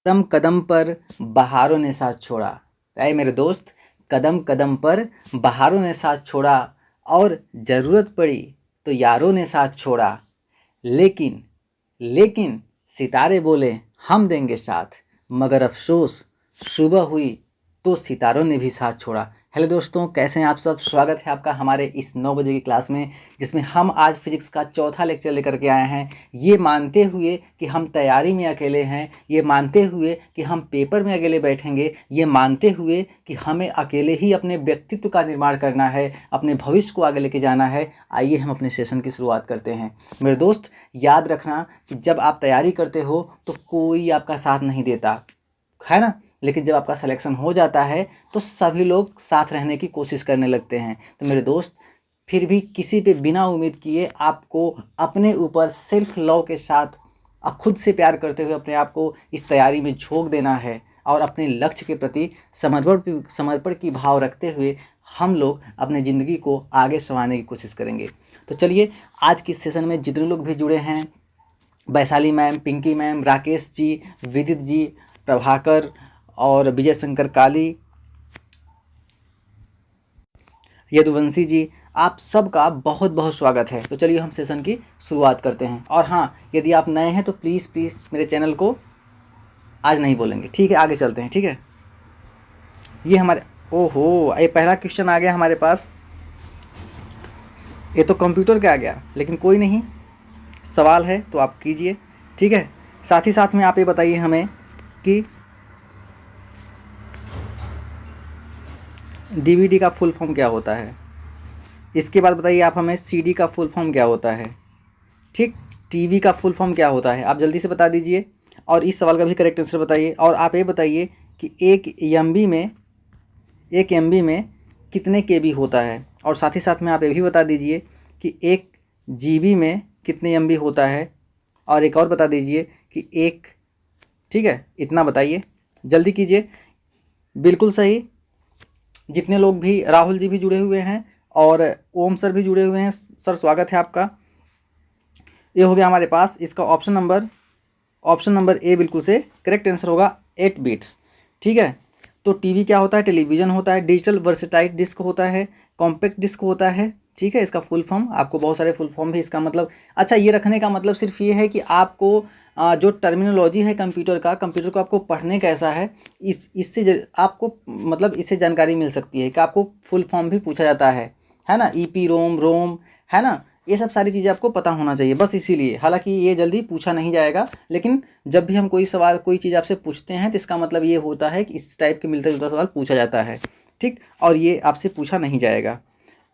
कदम कदम पर बहारों ने साथ छोड़ा। ऐ मेरे दोस्त, कदम कदम पर बहारों ने साथ छोड़ा और ज़रूरत पड़ी तो यारों ने साथ छोड़ा। लेकिन लेकिन सितारे बोले हम देंगे साथ, मगर अफसोस सुबह हुई तो सितारों ने भी साथ छोड़ा। हेलो दोस्तों, कैसे हैं आप सब। स्वागत है आपका हमारे इस 9 बजे की क्लास में, जिसमें हम आज फिजिक्स का चौथा लेक्चर लेकर के आए हैं। ये मानते हुए कि हम तैयारी में अकेले हैं, ये मानते हुए कि हम पेपर में अकेले बैठेंगे, ये मानते हुए कि हमें अकेले ही अपने व्यक्तित्व का निर्माण करना है, अपने भविष्य को आगे लेके जाना है। आइए हम अपने सेशन की शुरुआत करते हैं। मेरे दोस्त, याद रखना कि जब आप तैयारी करते हो तो कोई आपका साथ नहीं देता है ना, लेकिन जब आपका सिलेक्शन हो जाता है तो सभी लोग साथ रहने की कोशिश करने लगते हैं। तो मेरे दोस्त, फिर भी किसी पे बिना उम्मीद किए आपको अपने ऊपर सेल्फ लव के साथ खुद से प्यार करते हुए अपने आप को इस तैयारी में झोंक देना है और अपने लक्ष्य के प्रति समर्पण की भाव रखते हुए हम लोग अपने ज़िंदगी को आगे संवारने की कोशिश करेंगे। तो चलिए, आज की सेशन में जितने लोग भी जुड़े हैं, वैशाली मैम, पिंकी मैम, राकेश जी, विदित जी, प्रभाकर और विजय शंकर काली, यदुवंशी जी, आप सबका बहुत बहुत स्वागत है। तो चलिए हम सेशन की शुरुआत करते हैं। और हाँ, यदि आप नए हैं तो प्लीज़ मेरे चैनल को आज नहीं बोलेंगे, ठीक है। आगे चलते हैं, ठीक है। ये हमारे ओहो, ये पहला क्वेश्चन आ गया हमारे पास। ये तो कंप्यूटर का आ गया, लेकिन कोई नहीं, सवाल है तो आप कीजिए, ठीक है। साथ ही साथ में आप ये बताइए हमें कि डीवीडी का फुल फॉर्म क्या होता है। इसके बाद बताइए आप हमें सीडी का फुल फॉर्म क्या होता है, ठीक। टीवी का फुल फॉर्म क्या होता है, आप जल्दी से बता दीजिए। और इस सवाल का भी करेक्ट आंसर बताइए। और आप ये बताइए कि एक एमबी में कितने केबी होता है। और साथ ही साथ में आप ये भी बता दीजिए कि एक जीबी में कितने एमबी होता है। और एक और बता दीजिए कि एक, ठीक है, इतना बताइए, जल्दी कीजिए। बिल्कुल सही। जितने लोग भी, राहुल जी भी जुड़े हुए हैं और ओम सर भी जुड़े हुए हैं, सर स्वागत है आपका। ये हो गया हमारे पास इसका ऑप्शन नंबर ए बिल्कुल से करेक्ट आंसर होगा, 8 बिट्स, ठीक है। तो टीवी क्या होता है, टेलीविज़न होता है, डिजिटल वर्सेटाइल डिस्क होता है, कॉम्पैक्ट डिस्क होता है, ठीक है। इसका फुल फॉर्म, आपको बहुत सारे फुल फॉर्म भी, इसका मतलब, अच्छा, ये रखने का मतलब सिर्फ ये है कि आपको जो टर्मिनोलॉजी है कंप्यूटर को आपको पढ़ने कैसा है, इससे आपको मतलब इससे जानकारी मिल सकती है कि आपको फुल फॉर्म भी पूछा जाता है ना, ईपी रोम, है ना। ये सब सारी चीज़ें आपको पता होना चाहिए, बस इसीलिए। हालांकि ये जल्दी पूछा नहीं जाएगा, लेकिन जब भी हम कोई चीज़ आपसे पूछते हैं तो इसका मतलब ये होता है कि इस टाइप के मिलता जुलता सवाल पूछा जाता है, ठीक। और ये आपसे पूछा नहीं जाएगा।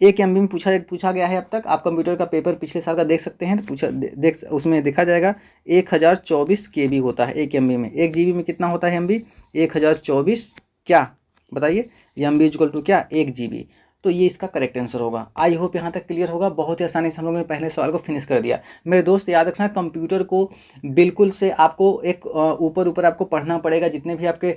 एक एमबी में पूछा गया है अब तक। आप कंप्यूटर का पेपर पिछले साल का देख सकते हैं, तो देख उसमें देखा जाएगा 1024 केबी होता है एक एमबी में। 1 जीबी में कितना होता है एमबी, 1024, क्या बताइए, एमबी इक्वल टू क्या, 1 जीबी। तो ये इसका करेक्ट आंसर होगा। आई होप यहाँ तक क्लियर होगा। बहुत ही आसानी से हम लोगों ने पहले सवाल को फिनिश कर दिया। मेरे दोस्त, याद रखना, कंप्यूटर को बिल्कुल से आपको एक ऊपर आपको पढ़ना पड़ेगा। जितने भी आपके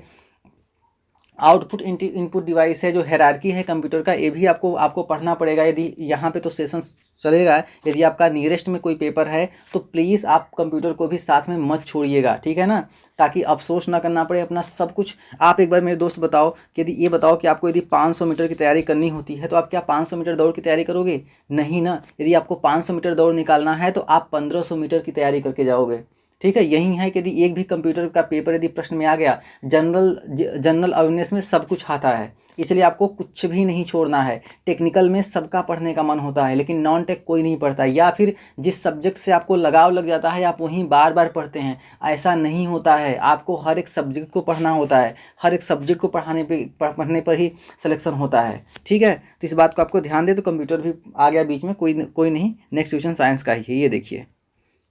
आउटपुट इनपुट डिवाइस है, जो हायरार्की है कंप्यूटर का, ये भी आपको पढ़ना पड़ेगा। यदि यहाँ पे तो सेशन चलेगा, यदि आपका नियरेस्ट में कोई पेपर है तो प्लीज़ आप कंप्यूटर को भी साथ में मत छोड़िएगा, ठीक है ना, ताकि अफसोस ना करना पड़े अपना सब कुछ। आप एक बार मेरे दोस्त बताओ कि यदि ये बताओ कि आपको यदि 500 मीटर की तैयारी करनी होती है तो आप क्या 500 मीटर दौड़ की तैयारी करोगे? नहीं ना। यदि आपको 500 मीटर दौड़ निकालना है तो आप 1500 मीटर की तैयारी करके जाओगे, ठीक है। यही है कि यदि एक भी कंप्यूटर का पेपर यदि प्रश्न में आ गया, जनरल अवेयरनेस में सब कुछ आता है, इसलिए आपको कुछ भी नहीं छोड़ना है। टेक्निकल में सबका पढ़ने का मन होता है, लेकिन नॉन टेक कोई नहीं पढ़ता, या फिर जिस सब्जेक्ट से आपको लगाव लग जाता है आप वहीं बार बार पढ़ते हैं। ऐसा नहीं होता है, आपको हर एक सब्जेक्ट को पढ़ना होता है। हर एक सब्जेक्ट को पढ़ने पर ही सिलेक्शन होता है, ठीक है। तो इस बात को आपको ध्यान दे। तो कंप्यूटर भी आ गया बीच में, कोई नहीं, नेक्स्ट क्वेश्चन साइंस का ही है, ये देखिए,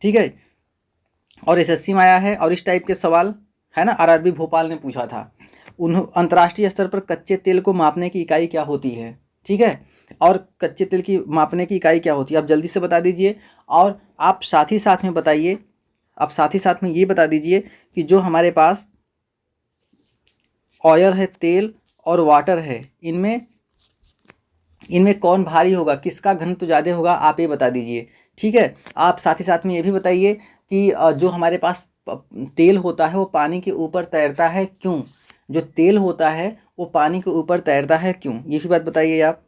ठीक है। और एसएससी में आया है, और इस टाइप के सवाल है ना, आरआरबी भोपाल ने पूछा था। अंतर्राष्ट्रीय स्तर पर कच्चे तेल को मापने की इकाई क्या होती है, ठीक है। और कच्चे तेल की मापने की इकाई क्या होती है, आप जल्दी से बता दीजिए। और आप साथ ही साथ में बताइए, आप साथ ही साथ में ये बता दीजिए कि जो हमारे पास ऑयल है, तेल और वाटर है, इनमें कौन भारी होगा, किसका घनत्व ज़्यादा होगा, आप ये बता दीजिए, ठीक है। आप साथ ही साथ में ये भी बताइए कि जो हमारे पास तेल होता है वो पानी के ऊपर तैरता है क्यों? जो तेल होता है वो पानी के ऊपर तैरता है क्यों? ये भी बात बताइए आप।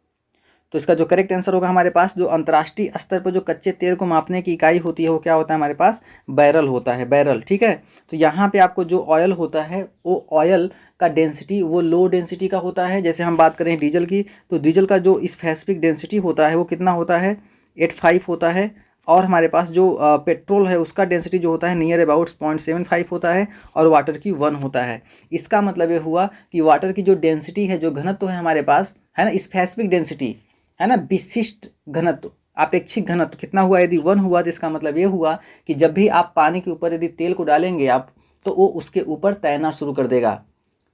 तो इसका जो करेक्ट आंसर होगा हमारे पास, जो अंतर्राष्ट्रीय स्तर पर जो कच्चे तेल को मापने की इकाई होती है वो क्या होता है हमारे पास? बैरल होता है, बैरल। ठीक है, तो यहाँ पे आपको जो ऑयल होता है वो ऑयल का डेंसिटी वो लो डेंसिटी का होता है। जैसे हम बात करें डीजल की, तो डीजल का जो स्पेसिफिक डेंसिटी होता है वो कितना होता है? 85 होता है। और हमारे पास जो पेट्रोल है उसका डेंसिटी जो होता है नियर अबाउट 0.75 होता है, और वाटर की 1 होता है। इसका मतलब ये हुआ कि वाटर की जो डेंसिटी है, जो घनत्व है हमारे पास, है ना, स्पेसिफिक डेंसिटी, है ना, विशिष्ट घनत्व, अपेक्षित घनत्व कितना हुआ? यदि 1 हुआ तो इसका मतलब ये हुआ कि जब भी आप पानी के ऊपर यदि तेल को डालेंगे आप, तो वो उसके ऊपर तैरना शुरू कर देगा।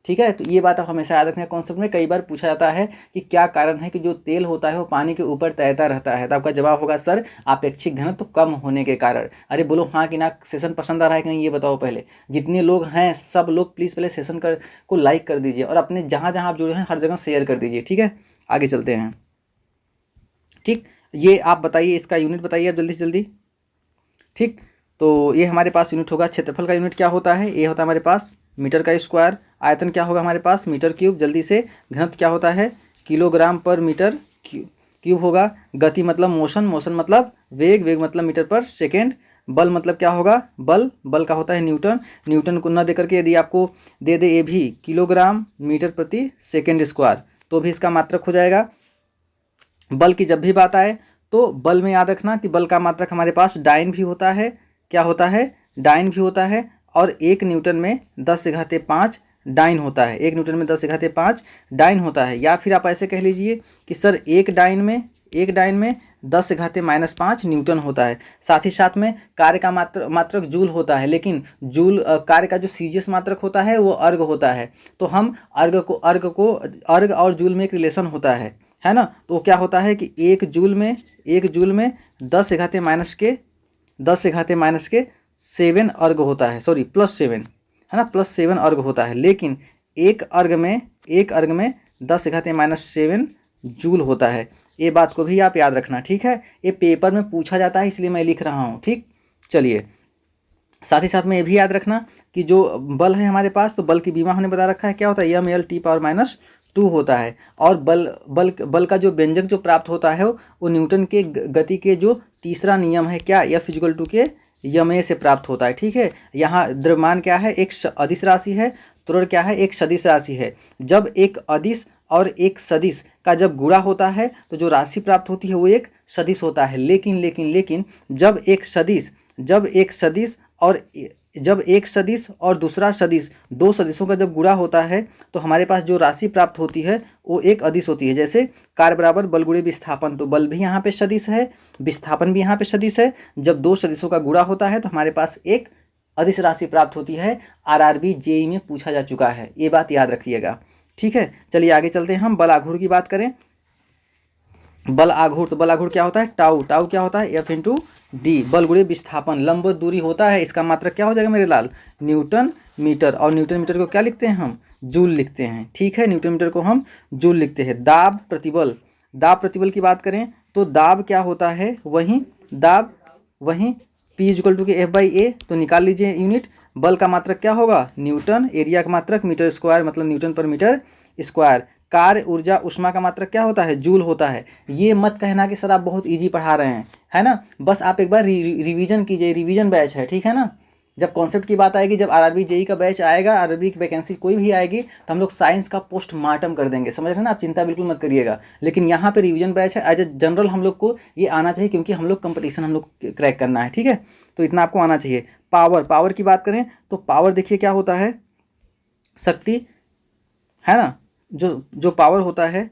ठीक है, तो ये बात आप हमेशा याद रखना। कॉन्सेप्ट में कई बार पूछा जाता है कि क्या कारण है कि जो तेल होता है वो पानी के ऊपर तैरता रहता है, तो आपका जवाब होगा सर अपेक्षित घनत्व कम होने के कारण। अरे बोलो हाँ कि ना, सेशन पसंद आ रहा है कि नहीं ये बताओ पहले। जितने लोग हैं सब लोग प्लीज़ पहले सेशन को लाइक कर दीजिए, और अपने जहाँ जहाँ आप जुड़े हैं हर जगह शेयर कर दीजिए। ठीक है, आगे चलते हैं। ठीक, ये आप बताइए, इसका यूनिट बताइए आप जल्दी से जल्दी। ठीक, तो ये हमारे पास यूनिट होगा, क्षेत्रफल का यूनिट क्या होता है? ये होता है हमारे पास मीटर का स्क्वायर। आयतन क्या होगा हमारे पास? Metre cube. जल्दी से, घनत्व क्या होता है? किलोग्राम पर मीटर क्यूब होगा। गति मतलब मोशन, मोशन मतलब वेग, वेग मतलब मीटर पर सेकेंड। बल मतलब क्या होगा? बल, बल का होता है न्यूटन। न्यूटन को न दे करके यदि आपको दे दे ये भी किलोग्राम मीटर प्रति सेकेंड स्क्वायर, तो भी इसका मात्रक हो जाएगा। बल की जब भी बात आए तो बल में याद रखना कि बल का मात्रक हमारे पास डाइन भी होता है। क्या होता है? डाइन भी होता है। और 1 न्यूटन में 10⁵ डाइन होता है। 1 न्यूटन में 10⁵ डाइन होता है। या फिर आप ऐसे कह लीजिए कि सर एक डाइन में 10⁻⁵ न्यूटन होता है। साथ ही साथ में कार्य का मात्रक जूल होता है, लेकिन जूल कार्य का जो सीजीएस मात्रक होता है वो अर्ग होता है। तो हम अर्ग और जूल में एक रिलेशन होता है ना। तो क्या होता है कि 1 जूल में 10⁻⁷ अर्ग होता है, सॉरी +7, है ना, +7 अर्ग होता है। लेकिन एक अर्ग में 10⁻⁷ जूल होता है। ये बात को भी आप याद रखना। ठीक है, ये पेपर में पूछा जाता है इसलिए मैं लिख रहा हूँ। ठीक, चलिए, साथ ही साथ में ये भी याद रखना कि जो बल है हमारे पास, तो बल की बीमा हमने बता रखा है क्या होता है? mL/T⁻² होता है। और बल का जो व्यंजक जो प्राप्त होता है वो न्यूटन के गति के जो तीसरा नियम है, क्या? F के ma से प्राप्त होता है। ठीक है, यहाँ द्रव्यमान क्या है? एक अदिश राशि है। त्वरण क्या है? एक सदिश राशि है। जब एक अदिश और एक सदिश का जब गुणा होता है तो जो राशि प्राप्त होती है वो एक सदिश होता है। लेकिन जब एक सदिश और दूसरा सदिश, दो सदिशों का जब गुणा होता है तो हमारे पास जो राशि प्राप्त होती है वो एक अदिश होती है। जैसे कार्य बराबर बल गुणे विस्थापन, तो बल भी यहाँ पे सदिश है, विस्थापन भी यहाँ पे सदिश है। जब दो सदिशों का गुणा होता है तो हमारे पास एक अदिश राशि प्राप्त होती है। आरआरबी जेईई में पूछा जा चुका है, ये बात याद रखिएगा। ठीक है, चलिए आगे चलते हैं। हम बल आघूर्ण की बात करें। बल आघूर्ण, तो बल आघूर्ण क्या होता है? टाउ क्या होता है? F/d। बल गुणे विस्थापन, लंबवत दूरी होता है, इसका मात्रक क्या हो जाएगा मेरे लाल? Newton metre. और न्यूटन मीटर को क्या लिखते हैं हम? जूल लिखते हैं। ठीक है, न्यूटन मीटर को हम जूल लिखते हैं। दाब प्रतिबल, दाब प्रतिबल की बात करें तो दाब क्या होता है? वहीं P=F/A, तो निकाल लीजिए यूनिट। बल का मात्रक क्या होगा? न्यूटन। एरिया का मात्रक मीटर स्क्वायर, मतलब न्यूटन पर मीटर स्क्वायर। कार्य ऊर्जा उष्मा का मात्रक क्या होता है? जूल होता है। ये मत कहना कि सर आप बहुत इजी पढ़ा रहे हैं, है ना। बस आप एक बार रिवीजन कीजिए, रिवीजन बैच है, ठीक है ना। जब कॉन्सेप्ट की बात आएगी, जब आरआरबी जेईई का बैच आएगा, आरआरबी की वैकेंसी कोई भी आएगी, तो हम लोग साइंस का पोस्टमार्टम कर देंगे, समझ रहे हैं ना आप। चिंता बिल्कुल मत करिएगा। लेकिन यहाँ पे रिवीजन बैच है, एज ए जनरल हम लोग को ये आना चाहिए, क्योंकि हम लोग कंपटीशन हम लोग क्रैक करना है। ठीक है, तो इतना आपको आना चाहिए। पावर की बात करें तो पावर देखिए क्या होता है? शक्ति, है ना। जो पावर होता है,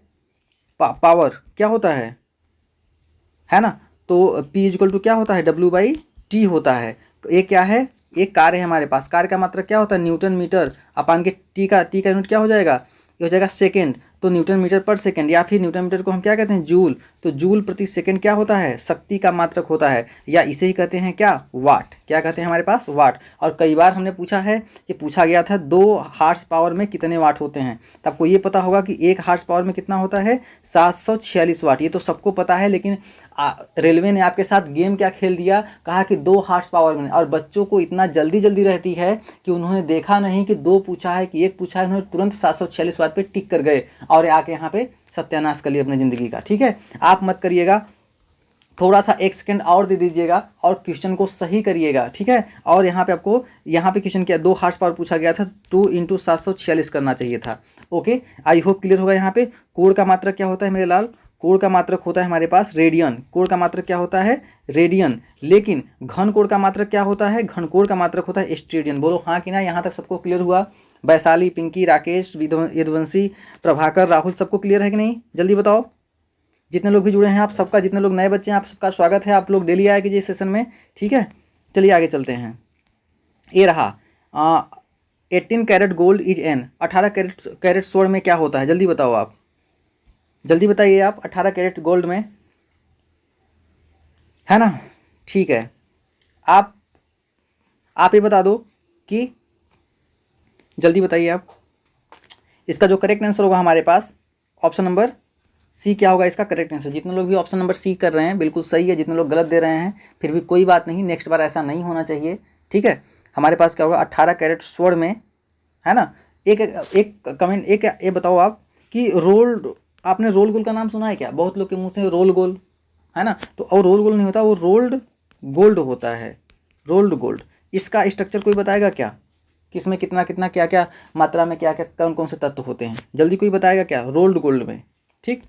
पावर क्या होता है ना। तो P= क्या होता है? W/T होता है। तो ये क्या है? एक कार्य है हमारे पास। कार्य का मात्रक क्या होता है? Newton metre. अपान के टी का यूनिट क्या हो जाएगा? ये हो जाएगा सेकेंड। तो न्यूटन मीटर पर सेकंड, या फिर न्यूटन मीटर को हम क्या कहते हैं, जूल, तो जूल प्रति सेकंड क्या होता है, शक्ति का मात्रक होता है, या इसे ही कहते हैं क्या, वाट। क्या कहते हैं हमारे पास, वाट। और कई बार हमने पूछा है कि पूछा गया था 2 हार्स पावर में कितने वाट होते हैं, तो आपको ये पता होगा कि 1 हार्स पावर में कितना होता है, 746 वाट। ये तो सबको पता है, लेकिन रेलवे ने आपके साथ गेम क्या खेल दिया, कहा कि 2 हार्स पावर में, और बच्चों को इतना जल्दी जल्दी रहती है कि उन्होंने देखा नहीं कि 2 पूछा है कि 1 पूछा है, उन्होंने तुरंत 746 वाट पे टिक कर गए और आके यहाँ पे सत्यानाश कर लिया अपनी ज़िंदगी का। ठीक है, आप मत करिएगा, थोड़ा सा 1 सेकंड और दे दीजिएगा और क्वेश्चन को सही करिएगा। ठीक है, और यहाँ पे आपको यहाँ पे क्वेश्चन क्या, 2 हार्स पावर पूछा गया था, 2 × 746 करना चाहिए था। ओके, आई होप क्लियर होगा। यहाँ पे कोण का मात्रक क्या होता है मेरे लाल, कोण का मात्रक होता है हमारे पास रेडियन। कोण का मात्रक क्या होता है, रेडियन। लेकिन घन कोण का मात्रक क्या होता है, घन कोण का मात्रक होता है स्टेडियन। बोलो हाँ कि ना, यहाँ तक सबको क्लियर हुआ। वैशाली, पिंकी, राकेश, यदुवंशी, प्रभाकर, राहुल, सबको क्लियर है कि नहीं, जल्दी बताओ। जितने लोग भी जुड़े हैं आप सबका, जितने लोग नए बच्चे हैं आप सबका स्वागत है। आप लोग डेली आए कीजिए इस सेशन में। ठीक है, चलिए आगे चलते हैं। ये रहा 18 carat gold is an, 18 carat स्वर्ण में क्या होता है, जल्दी बताओ आप, जल्दी बताइए आप। 18 कैरेट गोल्ड में, है ना, ठीक है, आप ये बता दो कि, जल्दी बताइए आप। इसका जो करेक्ट आंसर होगा हमारे पास ऑप्शन नंबर सी क्या होगा इसका करेक्ट आंसर। जितने लोग भी ऑप्शन नंबर सी कर रहे हैं बिल्कुल सही है, जितने लोग गलत दे रहे हैं फिर भी कोई बात नहीं, नेक्स्ट बार ऐसा नहीं होना चाहिए। ठीक है, हमारे पास क्या होगा 18 कैरेट स्वर्ण में, है ना। एक कमेंट, एक ये बताओ आप कि रोल्ड, आपने रोल गोल का नाम सुना है क्या, बहुत लोग के मुंह से रोल गोल, है ना, तो और रोल गोल नहीं होता, वो रोल्ड गोल्ड होता है, रोल्ड गोल्ड। इसका स्ट्रक्चर कोई बताएगा क्या, कि इसमें कितना कितना क्या क्या मात्रा में क्या क्या कौन कौन से तत्व होते हैं, जल्दी कोई बताएगा क्या, रोल्ड गोल्ड में। ठीक,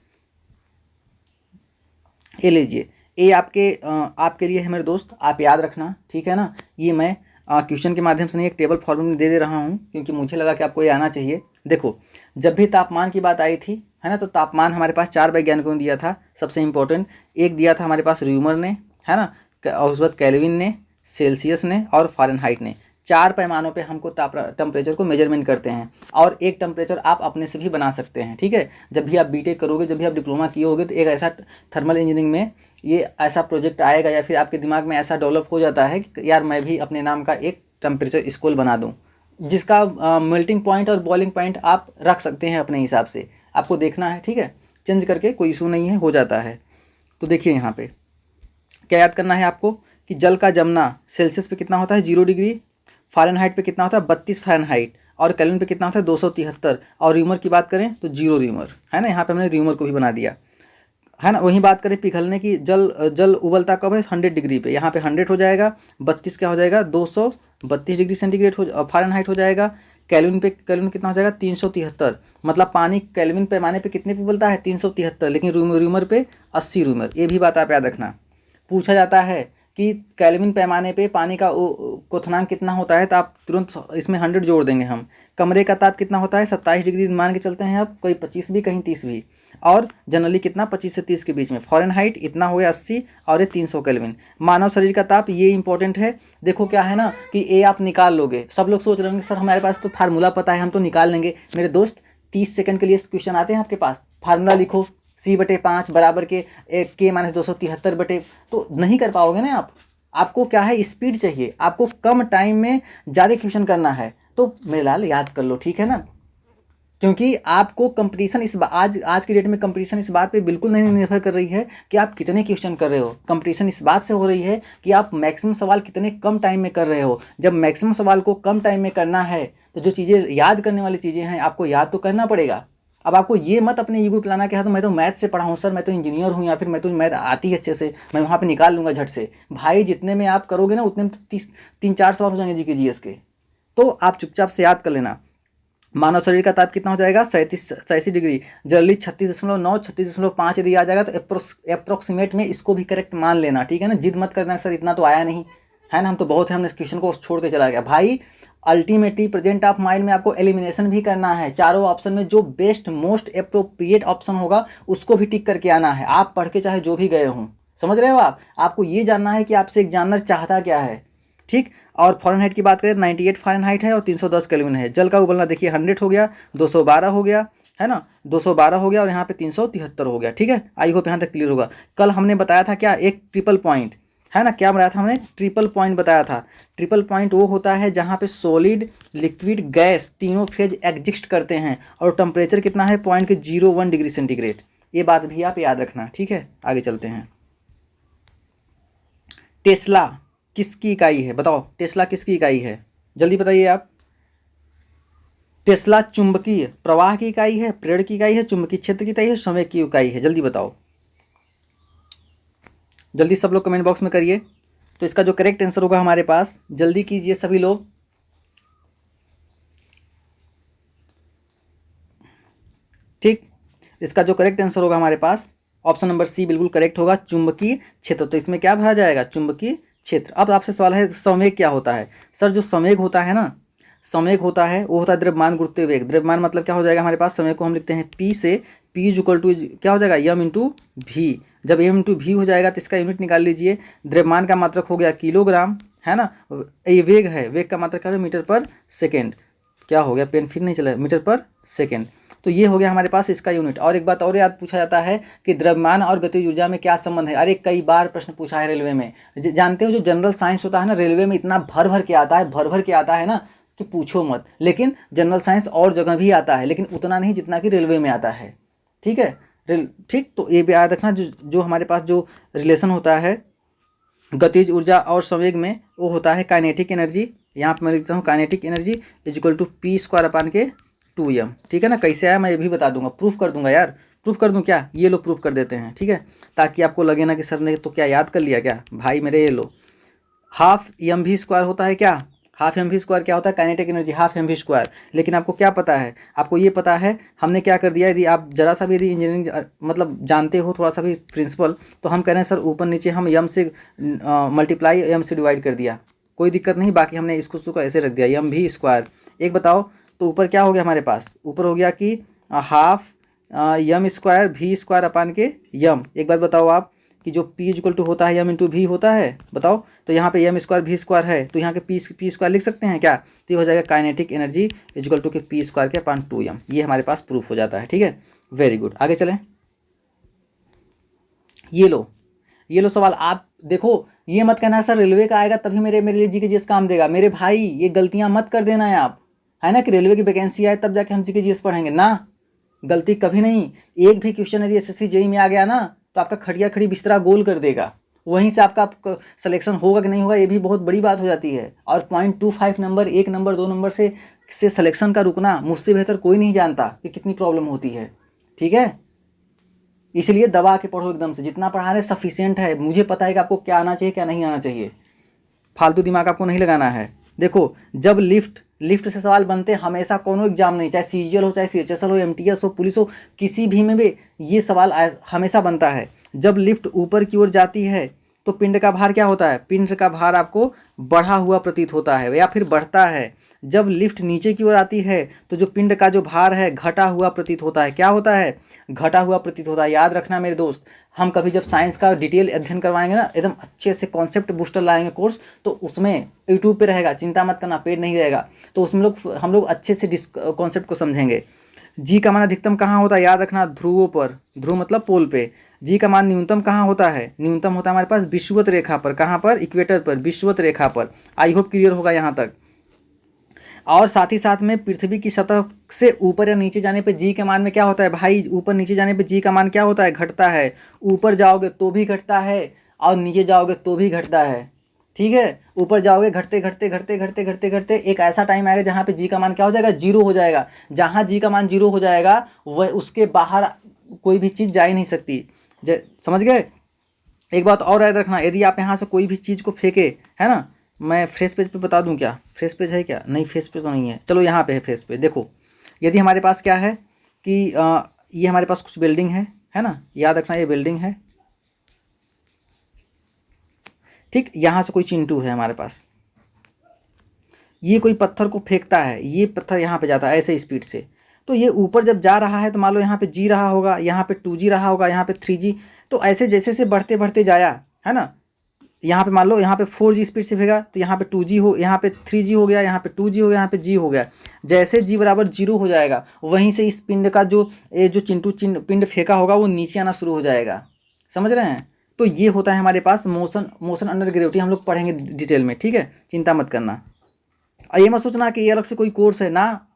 ये लीजिए, ये आपके लिए है मेरे दोस्त, आप याद रखना। ठीक है ना, ये मैं क्वेश्चन के माध्यम से नहीं, एक टेबल फॉर्म में दे रहा हूँ, क्योंकि मुझे लगा कि आपको ये आना चाहिए। देखो, जब भी तापमान की बात आई थी, है ना, तो तापमान हमारे पास 4 वैज्ञानिकों ने दिया था, सबसे इंपॉर्टेंट। एक दिया था हमारे पास र्यूमर ने, है ना, और उसके बाद कैल्विन ने, सेल्सियस ने और फ़ारेनहाइट ने। 4 पैमानों पे हमको टेम्परेचर को मेजरमेंट करते हैं, और एक टेम्परेचर आप अपने से भी बना सकते हैं। ठीक है, जब भी आप बीटेक करोगे, जब भी आप डिप्लोमा किए होगे, तो एक ऐसा थर्मल इंजीनियरिंग में ये ऐसा प्रोजेक्ट आएगा, या फिर आपके दिमाग में ऐसा डेवलप हो जाता है कि यार मैं भी अपने नाम का एक टेम्परेचर स्केल बना दूँ, जिसका मेल्टिंग पॉइंट और बॉइलिंग पॉइंट आप रख सकते हैं अपने हिसाब से। आपको देखना है, ठीक है, चेंज करके कोई इशू नहीं है, हो जाता है। तो देखिए यहाँ पे क्या याद करना है आपको, कि जल का जमना सेल्सियस पे कितना होता है 0 डिग्री, फ़ारेनहाइट पे कितना होता है 32 फ़ारेनहाइट, और केल्विन पे कितना होता है 273, और र्यूमर की बात करें तो 0 र्यूमर, है ना। यहाँ पे हमने र्यूमर को भी बना दिया, है ना। वहीं बात करें पिघलने की, जल उबलता कब है 100 डिग्री पे, यहाँ पे 100 हो जाएगा, 32 क्या हो जाएगा 232 डिग्री सेंटीग्रेड फ़ारेनहाइट हो जाएगा। केल्विन कितना हो जाएगा 373, मतलब पानी केल्विन पैमाने पे कितने पे उबलता है 373, लेकिन र्यूमर पे 80 र्यूमर। ये भी बात आप याद रखना। पूछा जाता है कि केल्विन पैमाने पे पानी का क्वथनांक कितना होता है, तो आप तुरंत इसमें 100 जोड़ देंगे हम। कमरे का ताप कितना होता है 27 डिग्री मान के चलते हैं आप, कोई 25 भी कहीं 30 भी, और जनरली कितना 25 से 30 के बीच में। फ़ारेनहाइट इतना हो गया 80, और ये 300 केल्विन। मानव शरीर का ताप, ये इंपॉर्टेंट है। देखो क्या है ना, कि ये आप निकाल लोगे। सब लोग सोच रहे होंगे सर हमारे पास तो फार्मूला पता है, हम तो निकाल लेंगे। मेरे दोस्त 30 सेकंड के लिए क्वेश्चन आते हैं आपके पास, फार्मूला लिखो C/5 बराबर के K-273 तो नहीं कर पाओगे ना आप। आपको क्या है, स्पीड चाहिए, आपको कम टाइम में ज़्यादा क्वेश्चन करना है। तो मेरे लाल याद कर लो, ठीक है ना, क्योंकि आपको कंपटीशन आज की डेट में कंपटीशन इस बात पे बिल्कुल नहीं निर्भर कर रही है कि आप कितने क्वेश्चन कर रहे हो। कंपटीशन इस बात से हो रही है कि आप मैक्सिमम सवाल कितने कम टाइम में कर रहे हो। जब मैक्सिमम सवाल को कम टाइम में करना है, तो जो चीज़ें याद करने वाली चीज़ें हैं आपको याद तो करना पड़ेगा। अब आपको ये मत अपने ईगो पिलाना कि हाँ तो मैं तो मैथ से पढ़ा हूँ सर, मैं तो इंजीनियर हूँ, या फिर मैं तो मैथ आती है अच्छे से, मैं वहाँ पे निकाल लूँगा झट से। भाई जितने में आप करोगे ना उतने में 3-4 सवाल हो जाएंगे जी के जीएस के। तो आप चुपचाप से याद कर लेना। मानव शरीर का ताप कितना हो जाएगा 87 डिग्री, जनरली 36.9 36.5 यदि आ जाएगा तो अप्रोक्सीमेट में इसको भी करेक्ट मान लेना, ठीक है ना। जिद मत करना सर इतना तो आया नहीं, है ना, हम तो बहुत है, हमने इस क्वेश्चन को छोड़ के चला गया। भाई अल्टीमेटली प्रेजेंट ऑफ माइंड में आपको एलिमिनेशन भी करना है। चारों ऑप्शन में जो बेस्ट मोस्ट अप्रोप्रिएट ऑप्शन होगा उसको भी टिक करके आना है। आप पढ़ के चाहे जो भी गए हों, समझ रहे हो आप। आपको ये जानना है कि आपसे एग्जामिनर चाहता क्या है। ठीक। और फ़ारेनहाइट की बात करें तो 98 फ़ारेनहाइट है और 310 केल्विन है। जल का उबलना देखिए 100 हो गया, 212 हो गया, है ना, 212 हो गया और यहाँ पे 373 हो गया। ठीक है, आई होप यहाँ तक क्लियर होगा। कल हमने बताया था क्या, एक ट्रिपल पॉइंट, है ना, क्या बताया था हमने, ट्रिपल पॉइंट बताया था। ट्रिपल पॉइंट वो होता है जहाँ पे सॉलिड, लिक्विड, गैस तीनों फेज एग्जिस्ट करते हैं और टेम्परेचर कितना है, 0.01 डिग्री सेंटीग्रेड। ये बात भी आप याद रखना। ठीक है, आगे चलते हैं। टेस्ला किसकी इकाई है, बताओ टेस्ला किसकी इकाई है, जल्दी बताइए आप। टेस्ला चुंबकीय प्रवाह की इकाई है, प्रेरण की इकाई है, चुंबकीय क्षेत्र की इकाई है, समय की इकाई है, जल्दी बताओ, जल्दी सब लोग कमेंट बॉक्स में करिए। तो इसका जो करेक्ट आंसर होगा हमारे पास, जल्दी कीजिए सभी लोग। ठीक, इसका जो करेक्ट आंसर होगा हमारे पास ऑप्शन नंबर सी बिल्कुल करेक्ट होगा, चुंबकीय क्षेत्र। तो इसमें क्या भरा जाएगा, चुंबकीय क्षेत्र। अब आपसे सवाल है संवेग क्या होता है। सर जो संवेग होता है ना, संवेग होता है वो होता है द्रव्यमान गुरुत्वीय वेग। द्रव्यमान मतलब क्या हो जाएगा हमारे पास, संवेग को हम लिखते हैं पी से, पी इज इक्वल टू क्या हो जाएगा, यम इंटू भी। जब एम इंटू भी हो जाएगा तो इसका यूनिट निकाल लीजिए। द्रव्यमान का मात्रक हो गया किलोग्राम, है ना, ये वेग है, वेग का मात्रक क्या है, मीटर पर सेकेंड। क्या हो गया, पेन फिर नहीं चला, मीटर पर सेकेंड। तो ये हो गया हमारे पास इसका यूनिट। और एक बात और याद पूछा जाता है कि द्रव्यमान और गतिज ऊर्जा में क्या संबंध है। अरे कई बार प्रश्न पूछा है रेलवे में। जानते हो जो जनरल साइंस होता है ना, रेलवे में इतना भर भर के आता है, भर भर के आता है ना कि पूछो मत। लेकिन जनरल साइंस और जगह भी आता है, लेकिन उतना नहीं जितना कि रेलवे में आता है। ठीक है, ठीक। तो ये भी याद रखना, जो हमारे पास जो रिलेशन होता है गतिज ऊर्जा और संवेग में, वो होता है काइनेटिक एनर्जी। यहाँ पर मैं लिखता हूँ kinetic energy is equal to p square upon के 2m। ठीक है ना, कैसे आया मैं ये भी बता दूंगा, प्रूफ कर दूंगा यार। प्रूफ कर दूं क्या, ये लोग प्रूफ कर देते हैं। ठीक है, ताकि आपको लगे ना कि सर ने तो क्या याद कर लिया क्या, भाई मेरे ये लो। हाफ एम वी स्क्वायर होता है क्या, हाफ एम वी स्क्वायर क्या होता है, kinetic energy half m v square. लेकिन आपको क्या पता है, आपको ये पता है हमने क्या कर दिया, यदि आप जरा सा भी यदि इंजीनियरिंग मतलब जानते हो थोड़ा सा भी प्रिंसिपल, तो हम कह रहे हैं सर ऊपर नीचे हम एम से मल्टीप्लाई एम से डिवाइड कर दिया, कोई दिक्कत नहीं। बाकी हमने इसको उसको ऐसे रख दिया एम वी स्क्वायर। एक बताओ, तो ऊपर क्या हो गया हमारे पास, ऊपर हो गया कि half m square v square upon के यम। एक बात बताओ आप कि जो पी इक्वल टू होता है यम इंटू वी होता है, बताओ। तो यहाँ पे एम स्क्वायर वी स्क्वायर है, तो यहाँ के पी स्क्वायर लिख सकते हैं क्या, तो ये हो जाएगा काइनेटिक एनर्जी इक्वल टू के पी स्क्वायर के अपान 2m। ये हमारे पास प्रूफ हो जाता है। ठीक है, वेरी गुड, आगे चलें। ये लो सवाल। आप देखो, ये मत कहना सर रेलवे का आएगा तभी मेरे लिए जी के जीएस काम देगा। मेरे भाई ये गलतियां मत कर देना है आप, है ना, कि रेलवे की वैकेंसी आए तब जाके हम जी के जीएस पढ़ेंगे ना, गलती कभी नहीं। एक भी क्वेश्चन यदि एसएससी जेईई में आ गया ना, तो आपका खड़िया खड़ी बिस्तरा गोल कर देगा, वहीं से आपका सिलेक्शन होगा कि नहीं होगा ये भी बहुत बड़ी बात हो जाती है। और 0.25 नंबर, 1 नंबर 2 नंबर से सिलेक्शन का रुकना मुझसे बेहतर कोई नहीं जानता कि कितनी प्रॉब्लम होती है। ठीक है, इसलिए दबा के पढ़ो एकदम से, जितना पढ़ा रहे सफिशिएंट है। मुझे पता है कि आपको क्या आना चाहिए क्या नहीं आना चाहिए, फालतू दिमाग आपको नहीं लगाना है। देखो, जब लिफ्ट से सवाल बनते हैं हमेशा, कोनो एग्जाम नहीं, चाहे सीजीएल हो, चाहे सीएचएसएल हो, एमटीएस हो, पुलिस हो, किसी भी में भी ये सवाल हमेशा बनता है। जब लिफ्ट ऊपर की ओर जाती है तो पिंड का भार क्या होता है, पिंड का भार आपको बढ़ा हुआ प्रतीत होता है या फिर बढ़ता है। जब लिफ्ट नीचे की ओर आती है तो जो पिंड का जो भार है घटा हुआ प्रतीत होता है। क्या होता है, घटा हुआ प्रतीत होता है। याद रखना मेरे दोस्त, हम कभी जब साइंस का डिटेल अध्ययन करवाएंगे ना, एकदम अच्छे से कॉन्सेप्ट बूस्टर लाएंगे कोर्स, तो उसमें यूट्यूब पे रहेगा, चिंता मत करना, पेड नहीं रहेगा। तो उसमें हम लोग अच्छे से कॉन्सेप्ट को समझेंगे। जी का मान अधिकतम कहाँ होता है, याद रखना, ध्रुवों पर। ध्रुव मतलब पोल पे। जी का मान न्यूनतम कहाँ होता है, न्यूनतम होता है हमारे पास विषुवत रेखा पर। कहाँ पर, इक्वेटर पर, विषुवत रेखा पर। आई होप क्लियर होगा यहाँ तक। और साथ ही साथ में पृथ्वी की सतह से ऊपर या नीचे जाने पे जी के मान में क्या होता है भाई, ऊपर नीचे जाने पे जी का मान क्या होता है, घटता है। ऊपर जाओगे तो भी घटता है और नीचे जाओगे तो भी घटता है। ठीक है, ऊपर जाओगे घटते घटते घटते घटते घटते घटते एक ऐसा टाइम आएगा जहाँ पे जी का मान क्या हो जाएगा, जीरो हो जाएगा। जहाँ जी का मान जीरो हो जाएगा वह उसके बाहर कोई भी चीज़ जा ही नहीं सकती। समझ गए। एक बात और याद रखना, यदि आप यहाँ से कोई भी चीज़ को फेंके, है ना, मैं फ्रेश पेज पे बता दूं क्या, फ्रेश पेज है क्या, नहीं फ्रेश पेज तो नहीं है, चलो यहाँ पे है फ्रेश पेज। देखो, यदि हमारे पास क्या है कि ये हमारे पास कुछ बिल्डिंग है ना, याद रखना ये बिल्डिंग है। ठीक, यहाँ से कोई चिंटू है हमारे पास, ये कोई पत्थर को फेंकता है, ये पत्थर यहाँ पे जाता है ऐसे स्पीड से। तो ये ऊपर जब जा रहा है तो मान लो यहाँ पे जी रहा होगा, यहाँ पे 2G रहा होगा, यहाँ पे 3G। तो ऐसे जैसे से बढ़ते बढ़ते जाया, है ना, यहाँ पे मान लो यहाँ पे 4G स्पीड से भेगा तो यहाँ पे 2G हो, यहाँ पे 3G हो गया, यहाँ पे 2G हो गया, यहाँ पे G हो गया। जैसे G बराबर 0 हो जाएगा वहीं से इस पिंड का जो ये जो चिंटू पिंड फेंका होगा वो नीचे आना शुरू हो जाएगा। समझ रहे हैं? तो ये होता है हमारे पास मोशन अंडर ग्रेविटी। हम लोग पढ़ेंगे डिटेल में, ठीक है, चिंता मत करना। और ये मत सोचना कि ये अलग से कोई कोर्स है ना,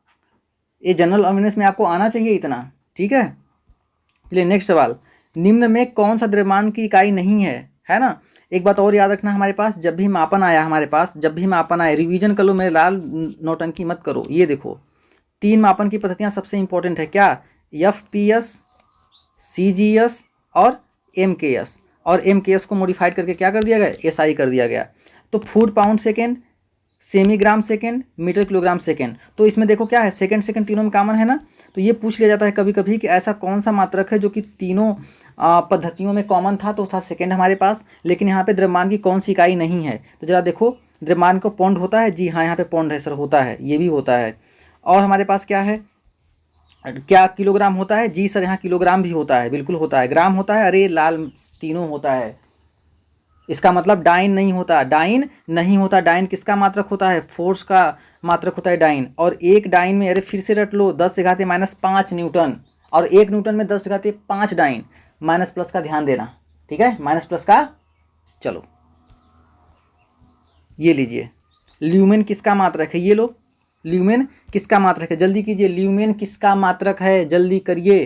ये जनरल अवेयरनेस में आपको आना चाहिए इतना, ठीक है। चलिए नेक्स्ट सवाल, निम्न में कौन सा द्रव्यमान की इकाई नहीं है ना। एक बात और याद रखना हमारे पास, जब भी मापन आया हमारे पास, जब भी मापन आए, रिवीजन कर लो, मेरे लाल नौटंकी मत करो। ये देखो 3 मापन की पद्धतियाँ सबसे इंपॉर्टेंट है, क्या, FPS, CGS और MKS। और MKS को मॉडिफाइड करके क्या कर दिया गया, SI कर दिया गया। तो फुट पाउंड सेकेंड, सेमीग्राम सेकेंड, मीटर किलोग्राम सेकेंड। तो इसमें देखो क्या है, सेकेंड तीनों में कॉमन है ना। तो ये पूछ लिया जाता है कभी कभी कि ऐसा कौन सा मात्रक है जो कि तीनों पद्धतियों में कॉमन था, तो था सेकेंड हमारे पास। लेकिन यहाँ पे द्रव्यमान की कौन सी इकाई नहीं है, तो जरा देखो, द्रव्यमान को पौंड होता है, जी हाँ यहाँ पे पौंड है सर, होता है, ये भी होता है। और हमारे पास क्या है, क्या किलोग्राम होता है, जी सर यहाँ किलोग्राम भी होता है, बिल्कुल होता है। ग्राम होता है, अरे लाल तीनों होता है। इसका मतलब डाइन नहीं होता, डाइन नहीं होता। डाइन किसका मात्रक होता है, फोर्स का मात्रक होता है डाइन। और एक डाइन में, अरे फिर से रट लो, 10⁻⁻5 न्यूटन, और 1 न्यूटन में 10⁻5 डाइन। माइनस प्लस का ध्यान देना, ठीक है, माइनस प्लस का। चलो ये लीजिए, ल्यूमेन किसका मात्रक है, ये लो, ल्यूमेन किसका मात्रक है, जल्दी कीजिए, ल्यूमेन किसका मात्रक है, जल्दी करिए,